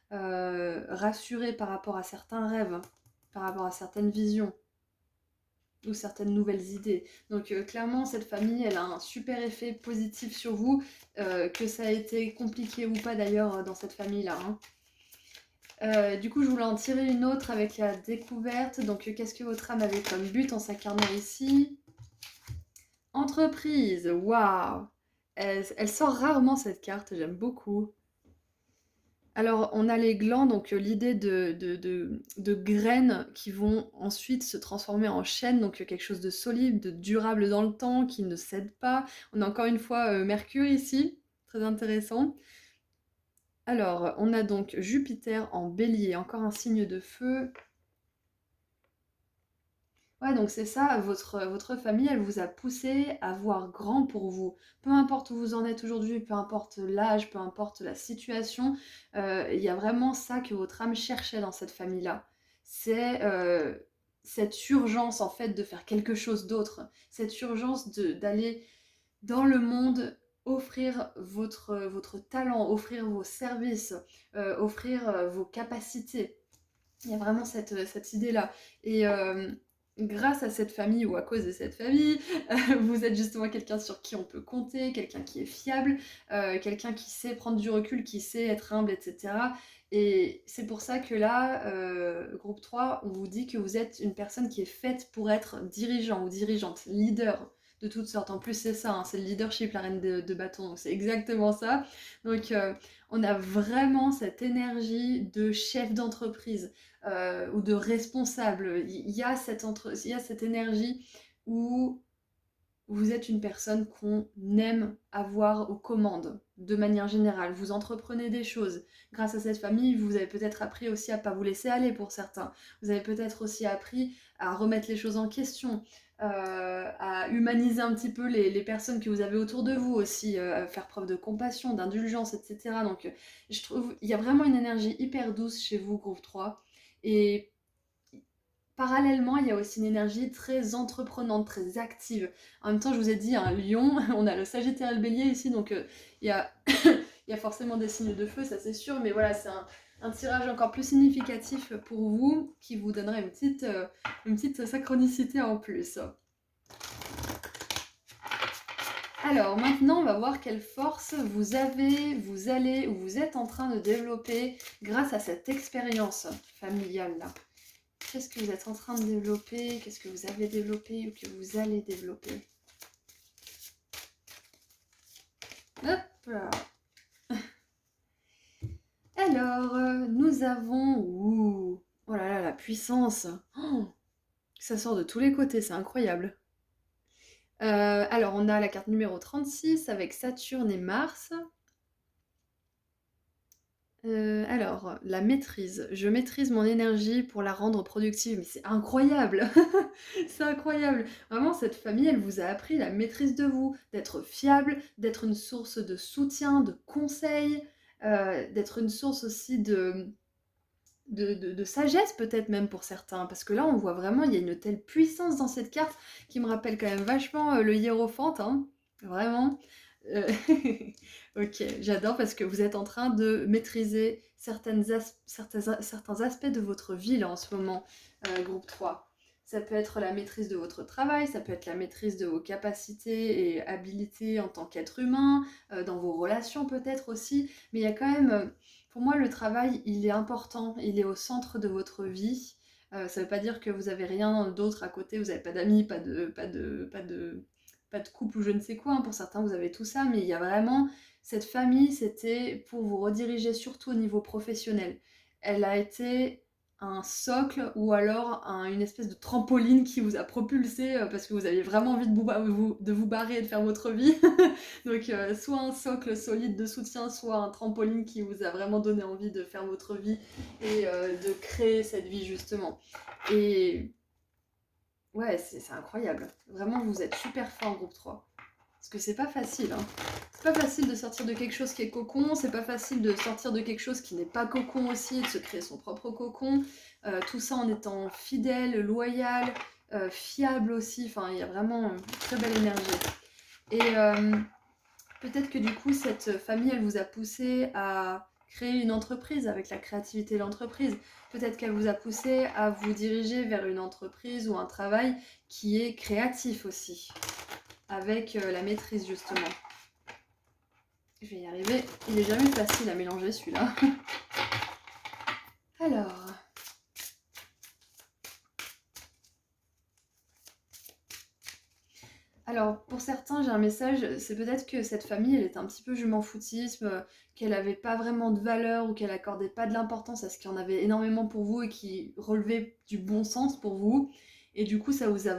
Speaker 1: rassurer par rapport à certains rêves, par rapport à certaines visions ou certaines nouvelles idées. Donc clairement, cette famille, elle a un super effet positif sur vous, que ça a été compliqué ou pas d'ailleurs dans cette famille-là, hein. Du coup, je voulais en tirer une autre avec la découverte. Donc, qu'est-ce que votre âme avait comme but en s'incarnant ici? Entreprise, waouh! Elle sort rarement cette carte, j'aime beaucoup. Alors, on a les glands, donc l'idée de graines qui vont ensuite se transformer en chêne, donc quelque chose de solide, de durable dans le temps, qui ne cède pas. On a encore une fois Mercure ici, très intéressant. Alors, on a donc Jupiter en bélier, encore un signe de feu. Ouais, donc c'est ça, votre famille, elle vous a poussé à voir grand pour vous. Peu importe où vous en êtes aujourd'hui, peu importe l'âge, peu importe la situation, il y a vraiment ça que votre âme cherchait dans cette famille-là. C'est cette urgence en fait de faire quelque chose d'autre, cette urgence d'aller dans le monde, offrir votre talent, offrir vos services, offrir vos capacités. Il y a vraiment cette idée-là. Et grâce à cette famille ou à cause de cette famille, vous êtes justement quelqu'un sur qui on peut compter, quelqu'un qui est fiable, quelqu'un qui sait prendre du recul, qui sait être humble, etc. Et c'est pour ça que là, groupe 3, on vous dit que vous êtes une personne qui est faite pour être dirigeant ou dirigeante, leader de toutes sortes. En plus, c'est ça, hein, c'est le leadership, la reine de bâton, donc c'est exactement ça. Donc, on a vraiment cette énergie de chef d'entreprise ou de responsable. Il y a cette énergie où vous êtes une personne qu'on aime avoir aux commandes, de manière générale. Vous entreprenez des choses. Grâce à cette famille, vous avez peut-être appris aussi à ne pas vous laisser aller pour certains. Vous avez peut-être aussi appris à remettre les choses en question, à humaniser un petit peu les personnes que vous avez autour de vous aussi, à faire preuve de compassion, d'indulgence, etc. Donc je trouve il y a vraiment une énergie hyper douce chez vous, groupe 3. Et parallèlement, il y a aussi une énergie très entreprenante, très active. En même temps, je vous ai dit, un lion, on a le Sagittaire et le Bélier ici, donc il y a, il y a forcément des signes de feu, ça c'est sûr, mais voilà, c'est un tirage encore plus significatif pour vous, qui vous donnerait une petite synchronicité en plus. Alors maintenant, on va voir quelle force vous avez, vous allez ou vous êtes en train de développer grâce à cette expérience familiale là. Qu'est-ce que vous êtes en train de développer? Qu'est-ce que vous avez développé ou que vous allez développer? Hop là. Alors, nous avons... Ouh, oh là là, la puissance. Oh, ça sort de tous les côtés, c'est incroyable. Alors, on a la carte numéro 36 avec Saturne et Mars. Alors, la maîtrise. Je maîtrise mon énergie pour la rendre productive. Mais c'est incroyable! C'est incroyable! Vraiment, cette famille, elle vous a appris la maîtrise de vous, d'être fiable, d'être une source de soutien, de conseils, d'être une source aussi de sagesse peut-être même pour certains. Parce que là, on voit vraiment, il y a une telle puissance dans cette carte qui me rappelle quand même vachement le hiérophante, hein. Vraiment. Euh, Ok, j'adore parce que vous êtes en train de maîtriser certains aspects de votre vie là en ce moment, groupe 3. Ça peut être la maîtrise de votre travail, ça peut être la maîtrise de vos capacités et habilités en tant qu'être humain, dans vos relations peut-être aussi, mais il y a quand même, pour moi le travail il est important, il est au centre de votre vie. Ça ne veut pas dire que vous avez rien d'autre à côté, vous n'avez pas d'amis, pas de couple ou je ne sais quoi, hein. Pour certains vous avez tout ça, mais il y a vraiment cette famille, c'était pour vous rediriger surtout au niveau professionnel. Elle a été un socle ou alors une espèce de trampoline qui vous a propulsé parce que vous aviez vraiment envie de vous barrer et de faire votre vie. Donc soit un socle solide de soutien, soit un trampoline qui vous a vraiment donné envie de faire votre vie et de créer cette vie justement. Et ouais, c'est incroyable. Vraiment, vous êtes super fort en groupe 3. Parce que c'est pas facile, hein. C'est pas facile de sortir de quelque chose qui est cocon, c'est pas facile de sortir de quelque chose qui n'est pas cocon aussi, et de se créer son propre cocon. Tout ça en étant fidèle, loyal, fiable aussi. Enfin, il y a vraiment une très belle énergie. Et peut-être que du coup, cette famille, elle vous a poussé à créer une entreprise avec la créativité de l'entreprise. Peut-être qu'elle vous a poussé à vous diriger vers une entreprise ou un travail qui est créatif aussi, avec la maîtrise justement. Je vais y arriver. Il est jamais facile à mélanger celui-là. Alors. Alors, pour certains, j'ai un message, c'est peut-être que cette famille, elle était un petit peu jument foutisme, qu'elle avait pas vraiment de valeur ou qu'elle accordait pas de l'importance à ce qui en avait énormément pour vous et qui relevait du bon sens pour vous. Et du coup, ça vous a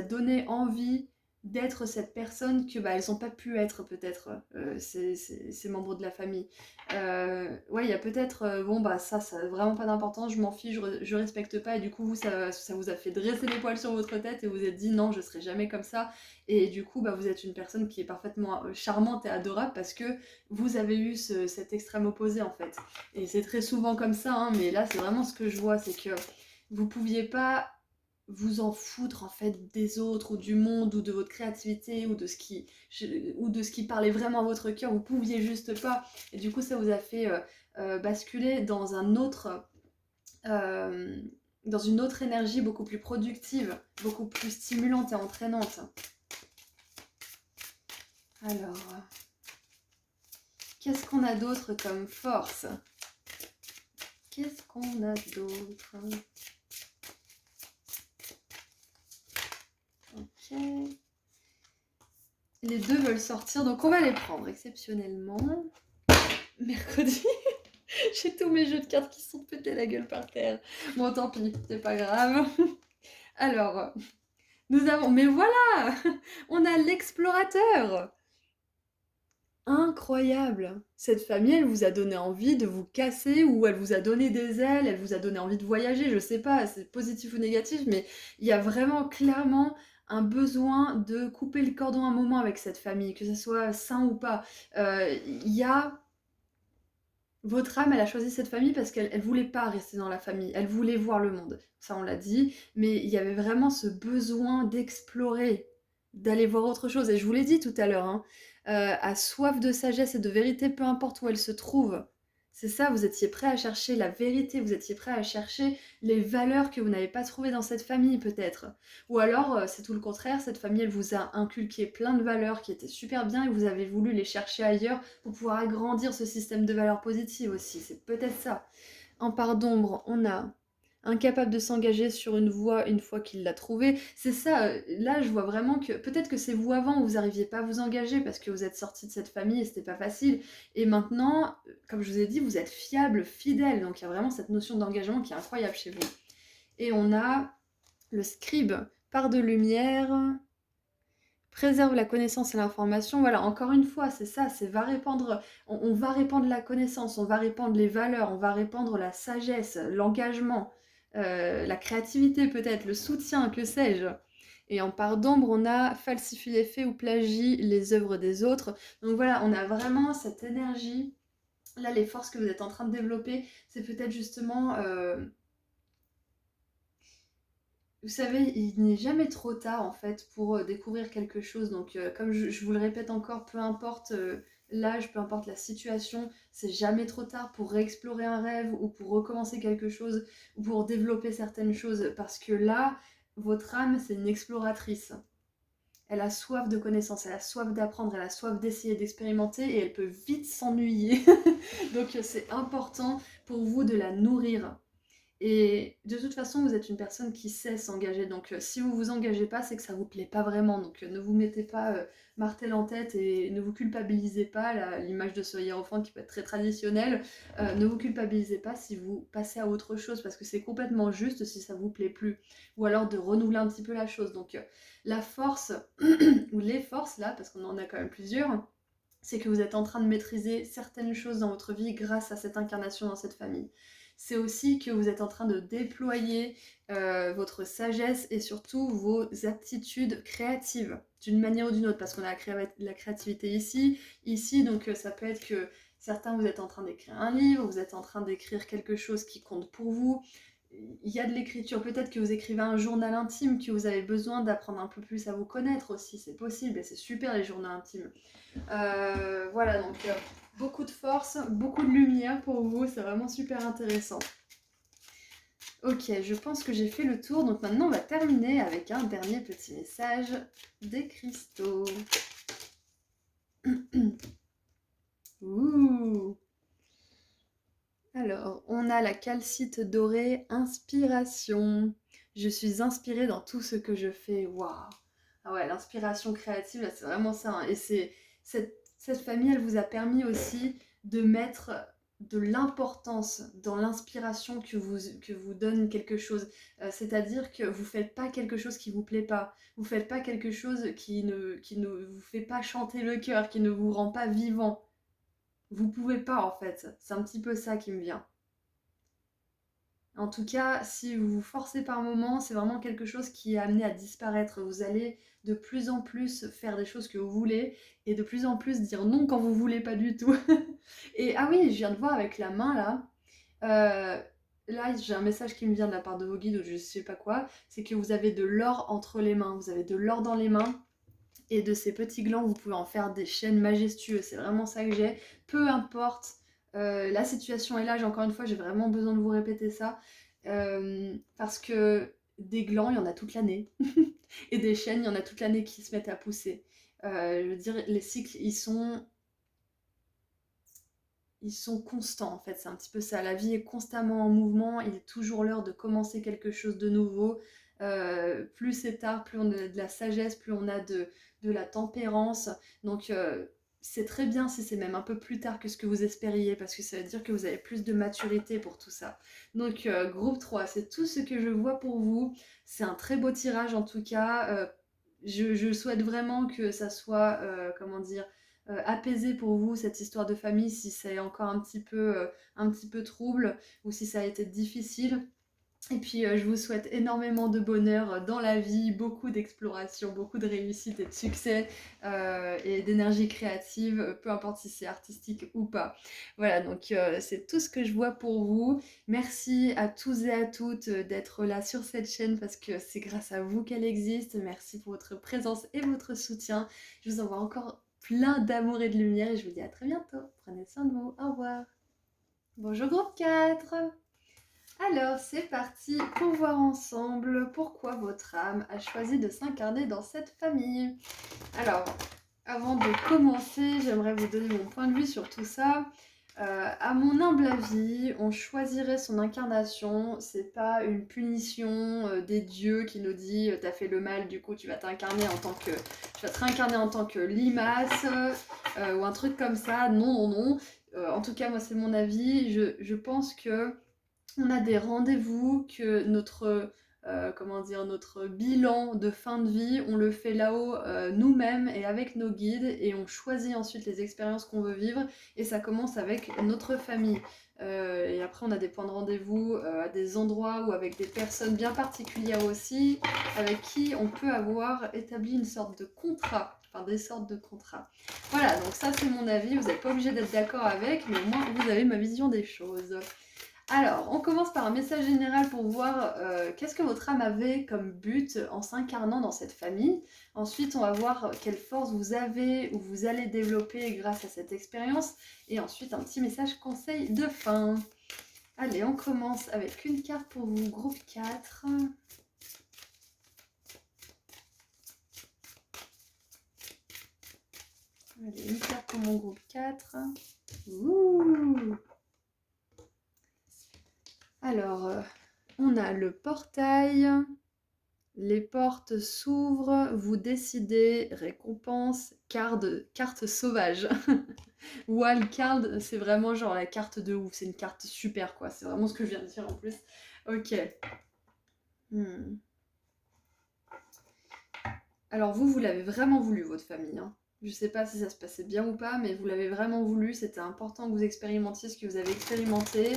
Speaker 1: donné envie d'être cette personne que bah, elles n'ont pas pu être peut-être ces membres de la famille. Ouais, il y a peut-être bon bah ça a vraiment pas d'importance, je m'en fiche, je respecte pas et du coup ça vous a fait dresser les poils sur votre tête et vous vous êtes dit non je serai jamais comme ça et du coup bah vous êtes une personne qui est parfaitement charmante et adorable parce que vous avez eu cet extrême opposé en fait. Et c'est très souvent comme ça hein, mais là c'est vraiment ce que je vois, c'est que vous pouviez pas vous en foutre en fait des autres ou du monde ou de votre créativité ou de ce qui parlait vraiment à votre cœur, vous pouviez juste pas et du coup ça vous a fait basculer dans un autre euh, dans une autre énergie beaucoup plus productive, beaucoup plus stimulante et entraînante. Alors, qu'est-ce qu'on a d'autre comme force? Qu'est-ce qu'on a d'autre? Ok. Les deux veulent sortir, donc on va les prendre exceptionnellement. Mercredi, j'ai tous mes jeux de cartes qui sont pétés la gueule par terre. Bon, tant pis, c'est pas grave. Alors, nous avons... Mais voilà, on a l'explorateur. Incroyable. Cette famille, elle vous a donné envie de vous casser ou elle vous a donné des ailes, elle vous a donné envie de voyager, je sais pas, c'est positif ou négatif, mais il y a vraiment clairement un besoin de couper le cordon un moment avec cette famille, que ce soit sain ou pas. Il y a Votre âme, elle a choisi cette famille parce qu'elle voulait pas rester dans la famille, elle voulait voir le monde. Ça, on l'a dit, mais il y avait vraiment ce besoin d'explorer, d'aller voir autre chose. Et je vous l'ai dit tout à l'heure, hein, à soif de sagesse et de vérité, peu importe où elle se trouve. C'est ça, vous étiez prêt à chercher la vérité, vous étiez prêt à chercher les valeurs que vous n'avez pas trouvées dans cette famille, peut-être. Ou alors, c'est tout le contraire, cette famille, elle vous a inculqué plein de valeurs qui étaient super bien et vous avez voulu les chercher ailleurs pour pouvoir agrandir ce système de valeurs positives aussi. C'est peut-être ça. En part d'ombre, on a incapable de s'engager sur une voie une fois qu'il l'a trouvée. C'est ça, là je vois vraiment que peut-être que c'est vous avant où vous n'arriviez pas à vous engager parce que vous êtes sorti de cette famille et c'était pas facile. Et maintenant, comme je vous ai dit, vous êtes fiable, fidèle. Donc il y a vraiment cette notion d'engagement qui est incroyable chez vous. Et on a le scribe, part de lumière, préserve la connaissance et l'information. Voilà, encore une fois, c'est ça, c'est va répandre, on va répandre la connaissance, on va répandre les valeurs, on va répandre la sagesse, l'engagement, la créativité peut-être, le soutien, que sais-je. Et en part d'ombre, on a falsifie les faits ou plagie les œuvres des autres. Donc voilà, on a vraiment cette énergie. Là, les forces que vous êtes en train de développer, c'est peut-être justement vous savez, il n'est jamais trop tard en fait pour découvrir quelque chose. Donc, comme je vous le répète encore, peu importe l'âge, peu importe la situation, c'est jamais trop tard pour réexplorer un rêve ou pour recommencer quelque chose ou pour développer certaines choses. Parce que là, votre âme, c'est une exploratrice. Elle a soif de connaissances, elle a soif d'apprendre, elle a soif d'essayer, d'expérimenter et elle peut vite s'ennuyer. Donc, c'est important pour vous de la nourrir. Et de toute façon, vous êtes une personne qui sait s'engager. Donc, si vous vous engagez pas, c'est que ça vous plaît pas vraiment. Donc, ne vous mettez pas martel en tête et ne vous culpabilisez pas. L'image de ce hiérophante qui peut être très traditionnelle. Ne vous culpabilisez pas si vous passez à autre chose parce que c'est complètement juste si ça vous plaît plus. Ou alors de renouveler un petit peu la chose. Donc, la force ou les forces là, parce qu'on en a quand même plusieurs, c'est que vous êtes en train de maîtriser certaines choses dans votre vie grâce à cette incarnation dans cette famille. C'est aussi que vous êtes en train de déployer votre sagesse et surtout vos aptitudes créatives d'une manière ou d'une autre, parce qu'on a la créativité ici, donc ça peut être que certains vous êtes en train d'écrire un livre, vous êtes en train d'écrire quelque chose qui compte pour vous, il y a de l'écriture, peut-être que vous écrivez un journal intime, que vous avez besoin d'apprendre un peu plus à vous connaître aussi, c'est possible et c'est super les journaux intimes. Voilà, donc beaucoup de force, beaucoup de lumière pour vous, c'est vraiment super intéressant. Ok, je pense que j'ai fait le tour, donc maintenant on va terminer avec un dernier petit message des cristaux. Ouh. Alors, on a la calcite dorée, inspiration. Je suis inspirée dans tout ce que je fais. Waouh! Ah ouais, l'inspiration créative, là, c'est vraiment ça, hein. Et cette famille, elle vous a permis aussi de mettre de l'importance dans l'inspiration que vous donne quelque chose. C'est-à-dire que vous faites pas quelque chose qui vous plaît pas. Vous faites pas quelque chose qui ne vous fait pas chanter le cœur, qui ne vous rend pas vivant. Vous pouvez pas, en fait. C'est un petit peu ça qui me vient. En tout cas, si vous vous forcez par moment, c'est vraiment quelque chose qui est amené à disparaître. Vous allez de plus en plus faire des choses que vous voulez et de plus en plus dire non quand vous voulez pas du tout. Et ah oui, je viens de voir avec la main là. Là, j'ai un message qui me vient de la part de vos guides ou je sais pas quoi. C'est que vous avez de l'or entre les mains. Vous avez de l'or dans les mains. Et de ces petits glands, vous pouvez en faire des chaînes majestueuses. C'est vraiment ça que j'ai. Peu importe la situation et l'âge, encore une fois, j'ai vraiment besoin de vous répéter ça. Parce que des glands, il y en a toute l'année. Et des chaînes, il y en a toute l'année qui se mettent à pousser. Je veux dire, les cycles, ils sont constants en fait, c'est un petit peu ça. La vie est constamment en mouvement, il est toujours l'heure de commencer quelque chose de nouveau. Plus c'est tard, plus on a de la sagesse, plus on a de la tempérance. Donc c'est très bien si c'est même un peu plus tard que ce que vous espériez, parce que ça veut dire que vous avez plus de maturité pour tout ça. Donc groupe 3, c'est tout ce que je vois pour vous. C'est un très beau tirage en tout cas. Je souhaite vraiment que ça soit, comment dire, apaisé pour vous cette histoire de famille si c'est encore un petit peu trouble ou si ça a été difficile. Et puis je vous souhaite énormément de bonheur dans la vie, beaucoup d'exploration, beaucoup de réussite et de succès et d'énergie créative, peu importe si c'est artistique ou pas. Voilà, donc c'est tout ce que je vois pour vous. Merci à tous et à toutes d'être là sur cette chaîne parce que c'est grâce à vous qu'elle existe. Merci pour votre présence et votre soutien. Je vous envoie encore plein d'amour et de lumière et je vous dis à très bientôt. Prenez soin de vous. Au revoir. Bonjour groupe 4. Alors, c'est parti pour voir ensemble pourquoi votre âme a choisi de s'incarner dans cette famille. Alors, avant de commencer, j'aimerais vous donner mon point de vue sur tout ça. À mon humble avis, on choisirait son incarnation, c'est pas une punition des dieux qui nous dit t'as fait le mal, du coup tu vas t'incarner en tant que tu vas te réincarner en tant que limace ou un truc comme ça. Non, non, non. En tout cas, moi c'est mon avis. Je pense que on a des rendez-vous que comment dire, notre bilan de fin de vie, on le fait là-haut nous-mêmes et avec nos guides et on choisit ensuite les expériences qu'on veut vivre et ça commence avec notre famille. Et après on a des points de rendez-vous à des endroits ou avec des personnes bien particulières aussi avec qui on peut avoir établi une sorte de contrat. Enfin, des sortes de contrats. Voilà, donc ça c'est mon avis, vous n'êtes pas obligé d'être d'accord avec, mais au moins vous avez ma vision des choses. Alors, on commence par un message général pour voir qu'est-ce que votre âme avait comme but en s'incarnant dans cette famille. Ensuite, on va voir quelle force vous avez ou vous allez développer grâce à cette expérience. Et ensuite, un petit message conseil de fin. Allez, on commence avec une carte pour vous, groupe 4. Allez, une carte pour mon groupe 4. Ouh! Alors, on a le portail. Les portes s'ouvrent, vous décidez, récompense, carte sauvage. Wild card, c'est vraiment genre la carte de ouf, c'est une carte super quoi, c'est vraiment ce que je viens de dire en plus. Ok. Alors vous l'avez vraiment voulu votre famille, hein. Je sais pas si ça se passait bien ou pas, mais vous l'avez vraiment voulu, c'était important que vous expérimentiez ce que vous avez expérimenté.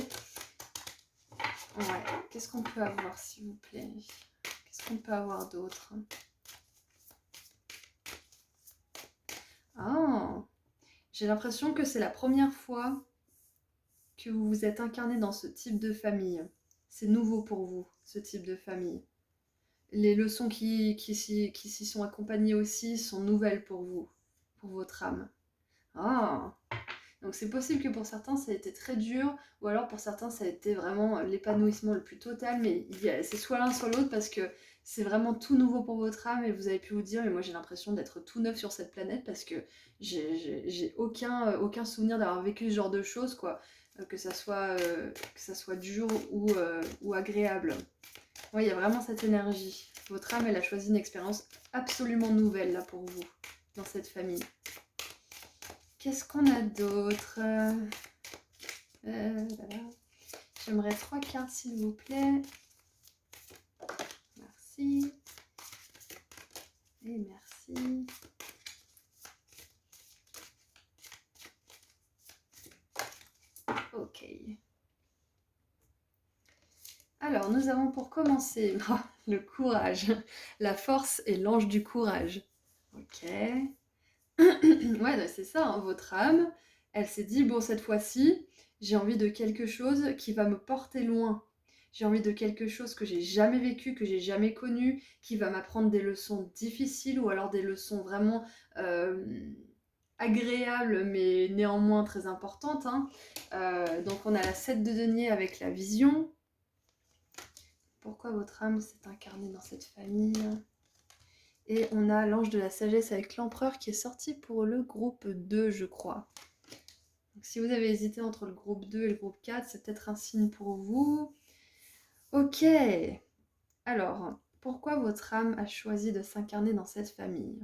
Speaker 1: Ouais, qu'est-ce qu'on peut avoir s'il vous plaît? Qu'est-ce qu'on peut avoir d'autre? Ah, j'ai l'impression que c'est la première fois que vous vous êtes incarné dans ce type de famille. C'est nouveau pour vous, ce type de famille. Les leçons qui s'y sont accompagnées aussi sont nouvelles pour vous, pour votre âme. Ah, donc c'est possible que pour certains ça a été très dur, ou alors pour certains ça a été vraiment l'épanouissement le plus total, mais c'est soit l'un soit l'autre parce que c'est vraiment tout nouveau pour votre âme et vous avez pu vous dire, mais moi j'ai l'impression d'être tout neuf sur cette planète parce que j'ai aucun souvenir d'avoir vécu ce genre de choses, quoi, que ça soit dur ou agréable. Oui, il y a vraiment cette énergie. Votre âme, elle a choisi une expérience absolument nouvelle là pour vous, dans cette famille. Qu'est-ce qu'on a d'autre? Voilà. J'aimerais 3 cartes, s'il vous plaît. Merci. Et merci. Ok. Alors, nous avons pour commencer le courage, la force et l'ange du courage. Ok. Ouais, c'est ça, hein, votre âme, elle s'est dit, bon, cette fois-ci, j'ai envie de quelque chose qui va me porter loin. J'ai envie de quelque chose que j'ai jamais vécu, que j'ai jamais connu, qui va m'apprendre des leçons difficiles ou alors des leçons vraiment agréables, mais néanmoins très importantes, hein. Donc on a la 7 de denier avec la vision. Pourquoi votre âme s'est incarnée dans cette famille? Et on a l'ange de la sagesse avec l'empereur qui est sorti pour le groupe 2, je crois. Donc, si vous avez hésité entre le groupe 2 et le groupe 4, c'est peut-être un signe pour vous. Ok. Alors, pourquoi votre âme a choisi de s'incarner dans cette famille?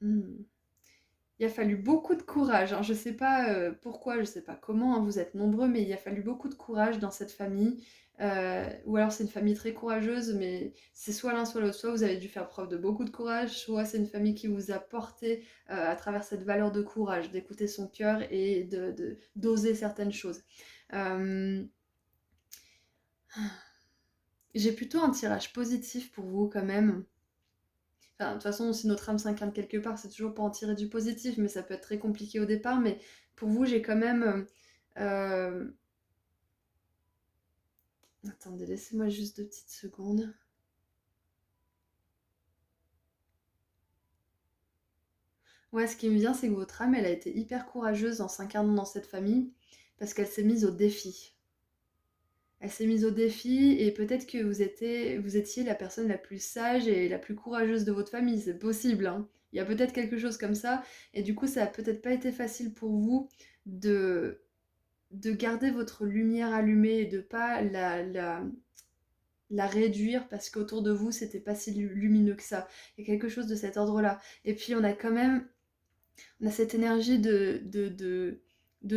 Speaker 1: Il a fallu beaucoup de courage, hein. Je ne sais pas pourquoi, je ne sais pas comment, hein, vous êtes nombreux, mais il a fallu beaucoup de courage dans cette famille. Ou alors c'est une famille très courageuse, mais c'est soit l'un soit l'autre. Soit vous avez dû faire preuve de beaucoup de courage, soit c'est une famille qui vous a porté à travers cette valeur de courage, d'écouter son cœur et d'oser certaines choses. Euh, J'ai plutôt un tirage positif pour vous quand même. Enfin, de toute façon, si notre âme s'incarne quelque part, c'est toujours pour en tirer du positif, mais ça peut être très compliqué au départ. Mais pour vous, j'ai quand même... Attendez, laissez-moi juste 2 petites secondes. Ouais, ce qui me vient, c'est que votre âme, elle a été hyper courageuse en s'incarnant dans cette famille, parce qu'elle s'est mise au défi. Elle s'est mise au défi, et peut-être que vous étiez la personne la plus sage et la plus courageuse de votre famille, c'est possible, hein. Il y a peut-être quelque chose comme ça, et du coup, ça a peut-être pas été facile pour vous de garder votre lumière allumée et de pas la réduire parce qu'autour de vous c'était pas si lumineux que ça. Il y a quelque chose de cet ordre-là. Et puis on a quand même cette énergie de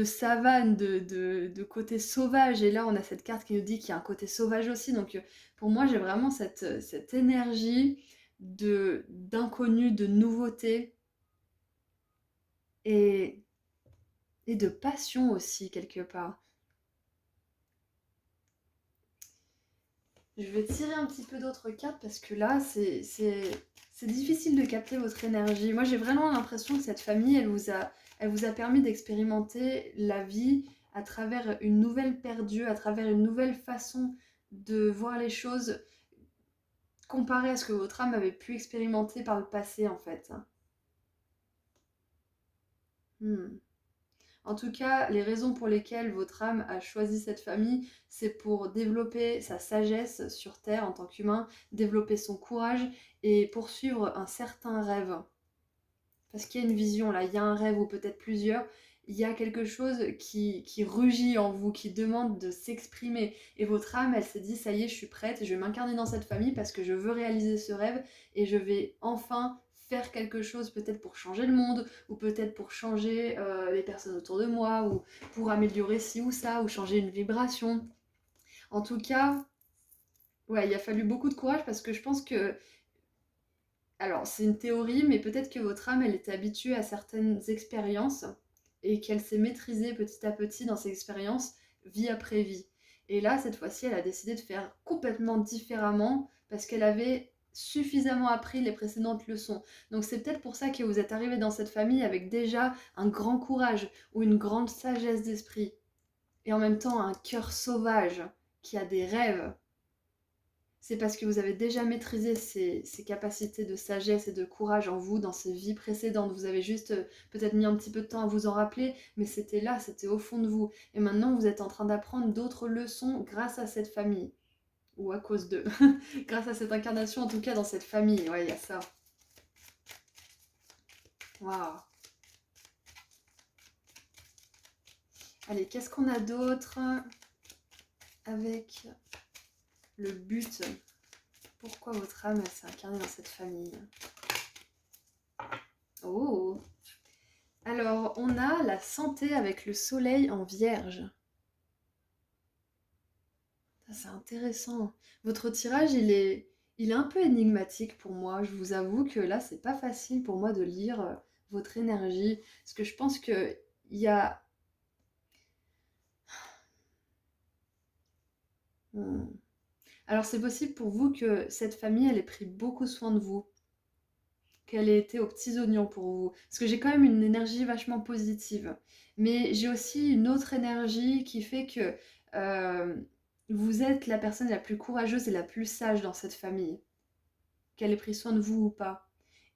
Speaker 1: savane, de côté sauvage. Et là on a cette carte qui nous dit qu'il y a un côté sauvage aussi. Donc pour moi j'ai vraiment cette énergie d'inconnu, de nouveauté et, et de passion aussi quelque part. Je vais tirer un petit peu d'autres cartes parce que là, c'est difficile de capter votre énergie. Moi, j'ai vraiment l'impression que cette famille, elle vous a permis d'expérimenter la vie à travers une nouvelle paire d'yeux, à travers une nouvelle façon de voir les choses comparée à ce que votre âme avait pu expérimenter par le passé, en fait. Hmm. En tout cas, les raisons pour lesquelles votre âme a choisi cette famille, c'est pour développer sa sagesse sur Terre en tant qu'humain, développer son courage et poursuivre un certain rêve. Parce qu'il y a une vision là, il y a un rêve ou peut-être plusieurs, il y a quelque chose qui rugit en vous, qui demande de s'exprimer. Et votre âme, elle s'est dit, ça y est, je suis prête, je vais m'incarner dans cette famille parce que je veux réaliser ce rêve et je vais enfin faire quelque chose peut-être pour changer le monde ou peut-être pour changer les personnes autour de moi ou pour améliorer ci ou ça ou changer une vibration. En tout cas, ouais, il a fallu beaucoup de courage parce que je pense que alors, c'est une théorie, mais peut-être que votre âme, elle était habituée à certaines expériences et qu'elle s'est maîtrisée petit à petit dans ces expériences, vie après vie. Et là, cette fois-ci, elle a décidé de faire complètement différemment parce qu'elle avait suffisamment appris les précédentes leçons. Donc c'est peut-être pour ça que vous êtes arrivé dans cette famille avec déjà un grand courage ou une grande sagesse d'esprit et en même temps un cœur sauvage qui a des rêves. C'est parce que vous avez déjà maîtrisé ces capacités de sagesse et de courage en vous dans ces vies précédentes. Vous avez juste peut-être mis un petit peu de temps à vous en rappeler, mais c'était là, c'était au fond de vous. Et maintenant, vous êtes en train d'apprendre d'autres leçons grâce à cette famille. Ou à cause d'eux. Grâce à cette incarnation, en tout cas, dans cette famille. Ouais, il y a ça. Waouh. Allez, qu'est-ce qu'on a d'autre avec le but. Pourquoi votre âme s'est incarnée dans cette famille? Oh! Alors, on a la santé avec le soleil en vierge. Ça, c'est intéressant. Votre tirage, il est un peu énigmatique pour moi. Je vous avoue que là, c'est pas facile pour moi de lire votre énergie. Parce que je pense que il y a... Hmm. Alors, c'est possible pour vous que cette famille, elle ait pris beaucoup soin de vous. Qu'elle ait été aux petits oignons pour vous. Parce que j'ai quand même une énergie vachement positive. Mais j'ai aussi une autre énergie qui fait que euh, vous êtes la personne la plus courageuse et la plus sage dans cette famille. Qu'elle ait pris soin de vous ou pas.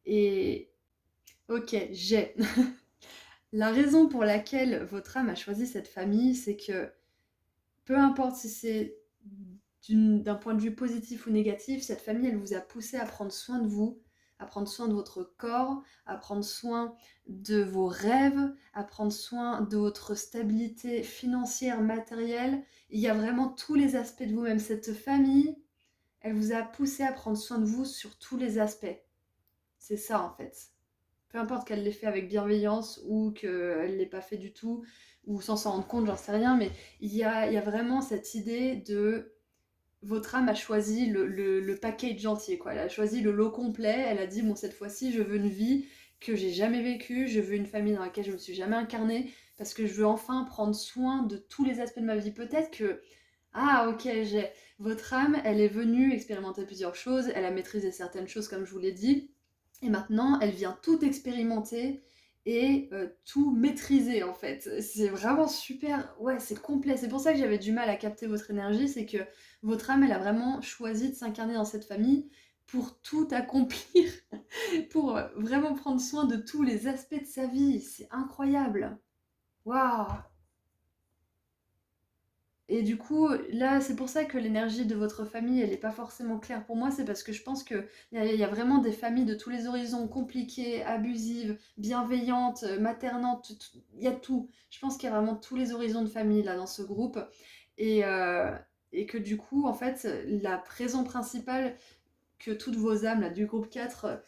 Speaker 1: Et ok, j'ai. La raison pour laquelle votre âme a choisi cette famille, c'est que peu importe si c'est d'un point de vue positif ou négatif, cette famille, elle vous a poussé à prendre soin de vous, à prendre soin de votre corps, à prendre soin de vos rêves, à prendre soin de votre stabilité financière, matérielle. Il y a vraiment tous les aspects de vous-même. Cette famille, elle vous a poussé à prendre soin de vous sur tous les aspects. C'est ça en fait. Peu importe qu'elle l'ait fait avec bienveillance ou qu'elle ne l'ait pas fait du tout, ou sans s'en rendre compte, j'en sais rien, mais il y a vraiment cette idée de votre âme a choisi le package entier, quoi. Elle a choisi le lot complet. Elle a dit, bon, cette fois-ci, je veux une vie que j'ai jamais vécue. Je veux une famille dans laquelle je me suis jamais incarnée. Parce que je veux enfin prendre soin de tous les aspects de ma vie. Peut-être que... Ah, ok, j'ai... Votre âme, elle est venue expérimenter plusieurs choses. Elle a maîtrisé certaines choses, comme je vous l'ai dit. Et maintenant, elle vient tout expérimenter et tout maîtriser en fait. C'est vraiment super, ouais, c'est complet. C'est pour ça que j'avais du mal à capter votre énergie, c'est que votre âme, elle a vraiment choisi de s'incarner dans cette famille pour tout accomplir, pour vraiment prendre soin de tous les aspects de sa vie. C'est incroyable. Waouh! Et du coup, là, c'est pour ça que l'énergie de votre famille, elle n'est pas forcément claire pour moi. C'est parce que je pense qu'il y a vraiment des familles de tous les horizons, compliquées, abusives, bienveillantes, maternantes, il y a tout. Je pense qu'il y a vraiment tous les horizons de famille là dans ce groupe. Et, euh, et que du coup, en fait, la raison principale que toutes vos âmes là, du groupe 4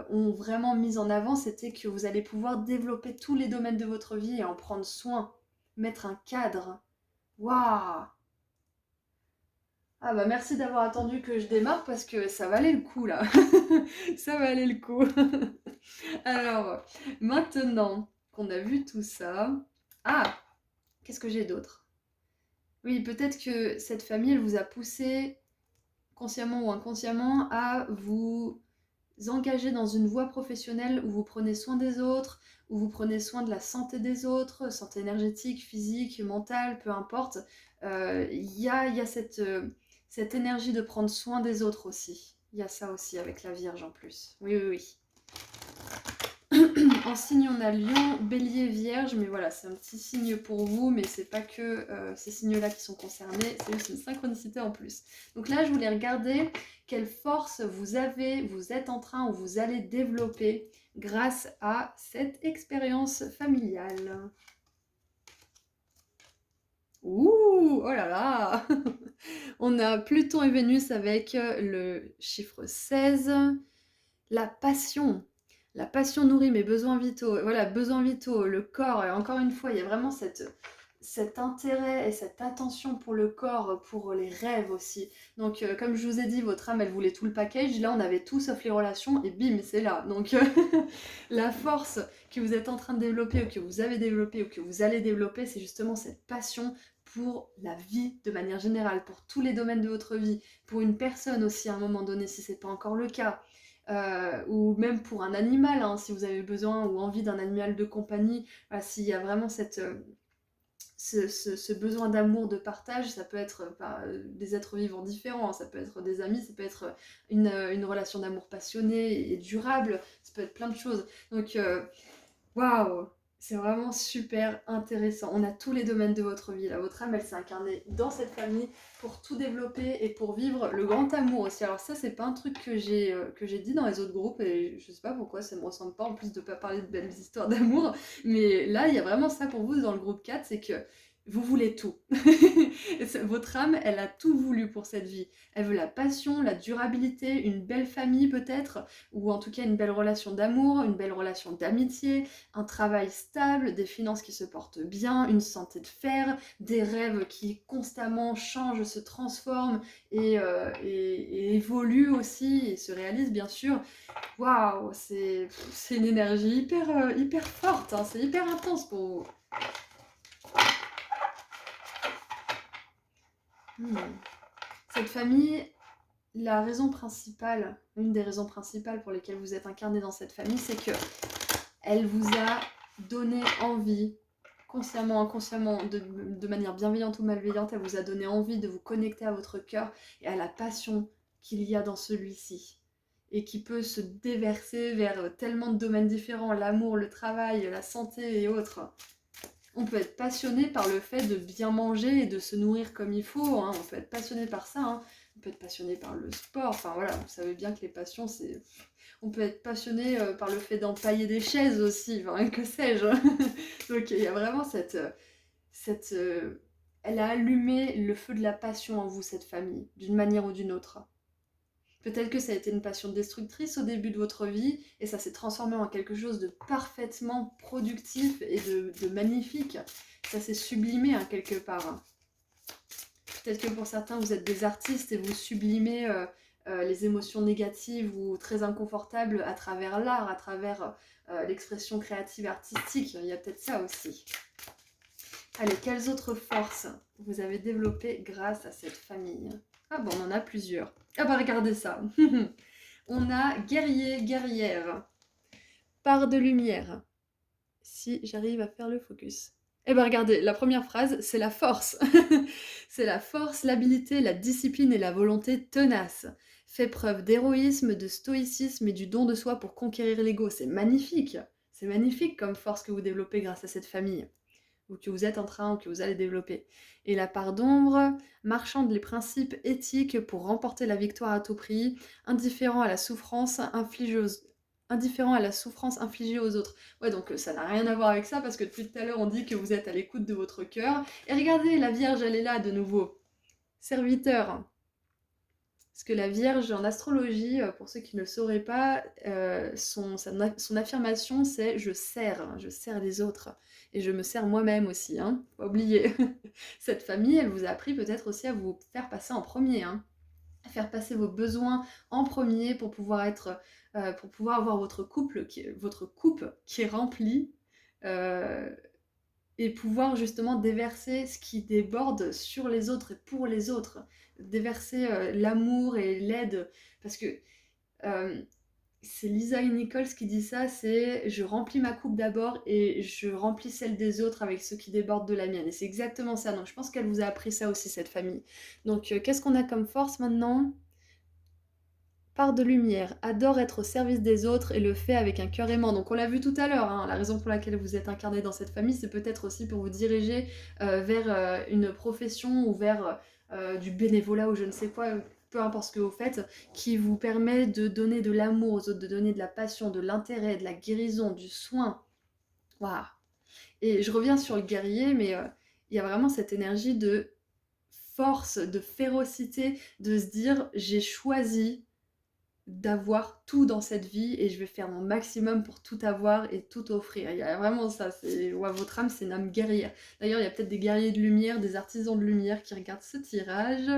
Speaker 1: ont vraiment mise en avant, c'était que vous allez pouvoir développer tous les domaines de votre vie et en prendre soin, mettre un cadre. Waouh! Ah bah merci d'avoir attendu que je démarre parce que ça valait le coup là. Ça valait le coup. Alors, maintenant qu'on a vu tout ça... Ah, qu'est-ce que j'ai d'autre? Oui, peut-être que cette famille, elle vous a poussé, consciemment ou inconsciemment, à vous engager dans une voie professionnelle où vous prenez soin des autres, où vous prenez soin de la santé des autres, santé énergétique, physique, mentale, peu importe. Il y a cette énergie de prendre soin des autres aussi. Il y a ça aussi avec la Vierge en plus. Oui, oui, oui. En signe, on a Lion, Bélier, Vierge, mais voilà, c'est un petit signe pour vous, mais c'est pas que ces signes-là qui sont concernés, c'est juste une synchronicité en plus. Donc là, je voulais regarder quelle force vous avez, vous êtes en train ou vous allez développer grâce à cette expérience familiale. Ouh, oh là là. On a Pluton et Vénus avec le chiffre 16, la passion. La passion nourrit mes besoins vitaux. Voilà, besoins vitaux, le corps. Et encore une fois, il y a vraiment cet intérêt et cette attention pour le corps, pour les rêves aussi. Donc, comme je vous ai dit, votre âme, elle voulait tout le package. Là, on avait tout sauf les relations et bim, c'est là. Donc, la force que vous êtes en train de développer ou que vous avez développé ou que vous allez développer, c'est justement cette passion pour la vie de manière générale, pour tous les domaines de votre vie, pour une personne aussi à un moment donné, si ce n'est pas encore le cas. Ou même pour un animal, hein, si vous avez besoin ou envie d'un animal de compagnie, voilà, s'il y a vraiment ce besoin d'amour, de partage, ça peut être des êtres vivants différents, hein, ça peut être des amis, ça peut être une relation d'amour passionnée et durable, ça peut être plein de choses. Donc, waouh! C'est vraiment super intéressant. On a tous les domaines de votre vie là. Votre âme, elle s'est incarnée dans cette famille pour tout développer et pour vivre le grand amour aussi. Alors ça, c'est pas un truc que j'ai dit dans les autres groupes et je sais pas pourquoi ça me ressemble pas en plus de pas parler de belles histoires d'amour. Mais là, il y a vraiment ça pour vous dans le groupe 4, c'est que Vous voulez tout. Votre âme, elle a tout voulu pour cette vie. Elle veut la passion, la durabilité, une belle famille peut-être, ou en tout cas une belle relation d'amour, une belle relation d'amitié, un travail stable, des finances qui se portent bien, une santé de fer, des rêves qui constamment changent, se transforment et évoluent aussi et se réalisent bien sûr. Waouh, c'est une énergie hyper forte, hein, c'est hyper intense pour vous. Hmm. Cette famille, la raison principale, une des raisons principales pour lesquelles vous êtes incarné dans cette famille, c'est que elle vous a donné envie, consciemment, inconsciemment, de manière bienveillante ou malveillante, elle vous a donné envie de vous connecter à votre cœur et à la passion qu'il y a dans celui-ci. Et qui peut se déverser vers tellement de domaines différents, l'amour, le travail, la santé et autres. On peut être passionné par le fait de bien manger et de se nourrir comme il faut, hein. On peut être passionné par ça, hein. On peut être passionné par le sport, enfin voilà, vous savez bien que les passions, c'est... On peut être passionné par le fait d'empailler des chaises aussi, enfin, que sais-je. Donc il y a vraiment cette elle a allumé le feu de la passion en vous, cette famille, d'une manière ou d'une autre. Peut-être que ça a été une passion destructrice au début de votre vie et ça s'est transformé en quelque chose de parfaitement productif et de magnifique. Ça s'est sublimé hein, quelque part. Peut-être que pour certains, vous êtes des artistes et vous sublimez les émotions négatives ou très inconfortables à travers l'art, à travers l'expression créative artistique. Il y a peut-être ça aussi. Allez, quelles autres forces vous avez développées grâce à cette famille? Ah bon, on en a plusieurs. Ah bah regardez ça. On a guerrier, guerrière, part de lumière. Si j'arrive à faire le focus. Eh ben regardez, la première phrase, c'est la force. C'est la force, l'habilité, la discipline et la volonté tenace. Fait preuve d'héroïsme, de stoïcisme et du don de soi pour conquérir l'ego. C'est magnifique. C'est magnifique comme force que vous développez grâce à cette famille. Ou que vous êtes en train, ou que vous allez développer. Et la part d'ombre, marchande les principes éthiques pour remporter la victoire à tout prix, indifférent à la souffrance infligée aux autres. Ouais, donc ça n'a rien à voir avec ça, parce que depuis tout à l'heure, on dit que vous êtes à l'écoute de votre cœur. Et regardez, la Vierge, elle est là de nouveau. Serviteur. Parce que la Vierge, en astrologie, pour ceux qui ne le sauraient pas, son affirmation, c'est « je sers les autres ». Et je me sers moi-même aussi, hein, pas oublier. Cette famille, elle vous a appris peut-être aussi à vous faire passer en premier, hein. À faire passer vos besoins en premier pour pouvoir avoir votre coupe qui est remplie. Et pouvoir justement déverser ce qui déborde sur les autres et pour les autres. Déverser l'amour et l'aide. Parce que euh, c'est Lisa Nichols qui dit ça, c'est je remplis ma coupe d'abord et je remplis celle des autres avec ce qui déborde de la mienne. Et c'est exactement ça. Donc je pense qu'elle vous a appris ça aussi, cette famille. Donc qu'est-ce qu'on a comme force maintenant? Part de lumière, adore être au service des autres et le fait avec un cœur aimant. Donc on l'a vu tout à l'heure, hein, la raison pour laquelle vous êtes incarné dans cette famille, c'est peut-être aussi pour vous diriger vers une profession ou vers du bénévolat ou je ne sais quoi, peu importe ce que vous faites, qui vous permet de donner de l'amour aux autres, de donner de la passion, de l'intérêt, de la guérison, du soin. Waouh. Et je reviens sur le guerrier, mais il y a vraiment cette énergie de force, de férocité, de se dire j'ai choisi d'avoir tout dans cette vie et je vais faire mon maximum pour tout avoir et tout offrir. Il y a vraiment ça, c'est ouais, votre âme c'est une âme guerrière. D'ailleurs il y a peut-être des guerriers de lumière, des artisans de lumière qui regardent ce tirage.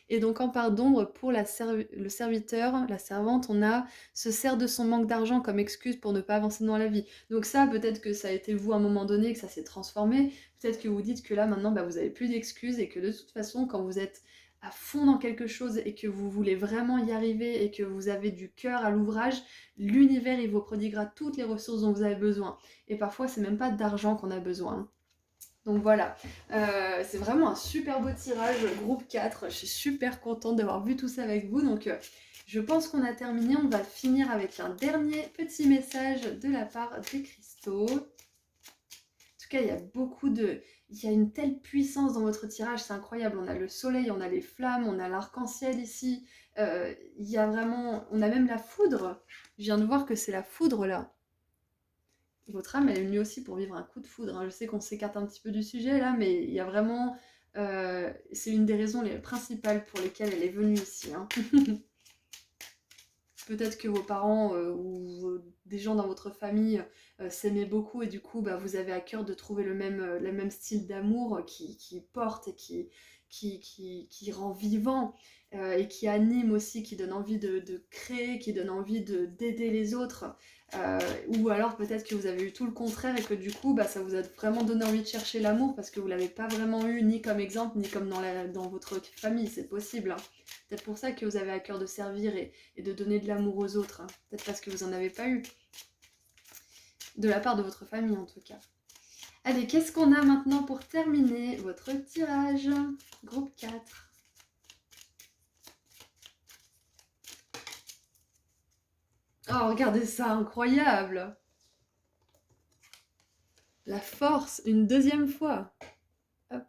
Speaker 1: Et donc en part d'ombre pour le serviteur, la servante, on a se sert de son manque d'argent comme excuse pour ne pas avancer dans la vie. Donc ça peut-être que ça a été vous à un moment donné, que ça s'est transformé. Peut-être que vous dites que là maintenant bah, vous avez plus d'excuses et que de toute façon quand vous êtes à fond dans quelque chose et que vous voulez vraiment y arriver et que vous avez du cœur à l'ouvrage, l'univers il vous prodiguera toutes les ressources dont vous avez besoin. Et parfois c'est même pas d'argent qu'on a besoin. Donc voilà, c'est vraiment un super beau tirage, groupe 4, je suis super contente d'avoir vu tout ça avec vous, donc je pense qu'on a terminé, on va finir avec un dernier petit message de la part des cristaux. En tout cas, il y a une telle puissance dans votre tirage, c'est incroyable. On a le soleil, on a les flammes, on a l'arc-en-ciel ici. Il y a vraiment... On a même la foudre. Je viens de voir que c'est la foudre là. Votre âme, elle est venue aussi pour vivre un coup de foudre, hein. Je sais qu'on s'écarte un petit peu du sujet là, mais il y a vraiment... c'est une des raisons les principales pour lesquelles elle est venue ici, hein. Peut-être que vos parents ou des gens dans votre famille s'aimaient beaucoup et du coup bah, vous avez à cœur de trouver le même style d'amour qui porte et qui rend vivant et qui anime aussi, qui donne envie de créer, qui donne envie d'aider les autres. Euh, ou alors peut-être que vous avez eu tout le contraire et que du coup bah, ça vous a vraiment donné envie de chercher l'amour parce que vous l'avez pas vraiment eu ni comme exemple ni comme dans votre famille, c'est possible, hein. Peut-être pour ça que vous avez à cœur de servir et de donner de l'amour aux autres, hein. Peut-être parce que vous n'en avez pas eu. De la part de votre famille en tout cas. Allez, qu'est-ce qu'on a maintenant pour terminer votre tirage? Groupe 4. Oh, regardez ça, incroyable! La force, une deuxième fois. Hop.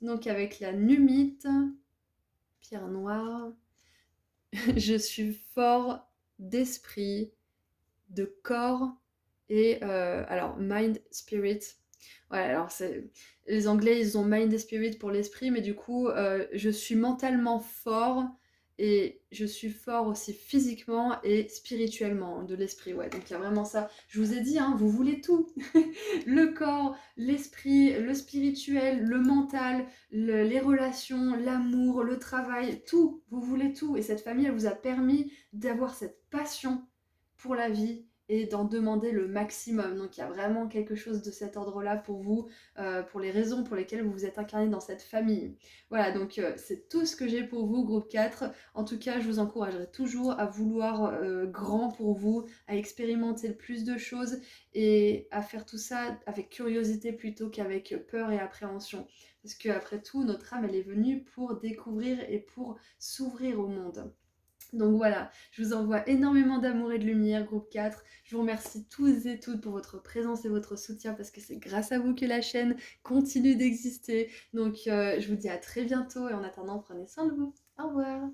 Speaker 1: Donc avec la numite, pierre noire, je suis fort d'esprit, de corps et alors mind, spirit. Ouais, alors les Anglais ils ont mind et spirit pour l'esprit, mais du coup je suis mentalement fort et je suis fort aussi physiquement et spirituellement de l'esprit. Ouais, donc il y a vraiment ça. Je vous ai dit, hein, vous voulez tout. Le corps, l'esprit, le spirituel, le mental, les relations, l'amour, le travail, tout. Vous voulez tout. Et cette famille, elle vous a permis d'avoir cette passion pour la vie et d'en demander le maximum. Donc il y a vraiment quelque chose de cet ordre-là pour vous, pour les raisons pour lesquelles vous vous êtes incarné dans cette famille. Voilà, donc c'est tout ce que j'ai pour vous, groupe 4. En tout cas, je vous encouragerai toujours à vouloir grand pour vous, à expérimenter le plus de choses et à faire tout ça avec curiosité plutôt qu'avec peur et appréhension. Parce qu'après tout, notre âme, elle est venue pour découvrir et pour s'ouvrir au monde. Donc voilà, je vous envoie énormément d'amour et de lumière, groupe 4. Je vous remercie tous et toutes pour votre présence et votre soutien parce que c'est grâce à vous que la chaîne continue d'exister. Donc je vous dis à très bientôt et en attendant, prenez soin de vous. Au revoir.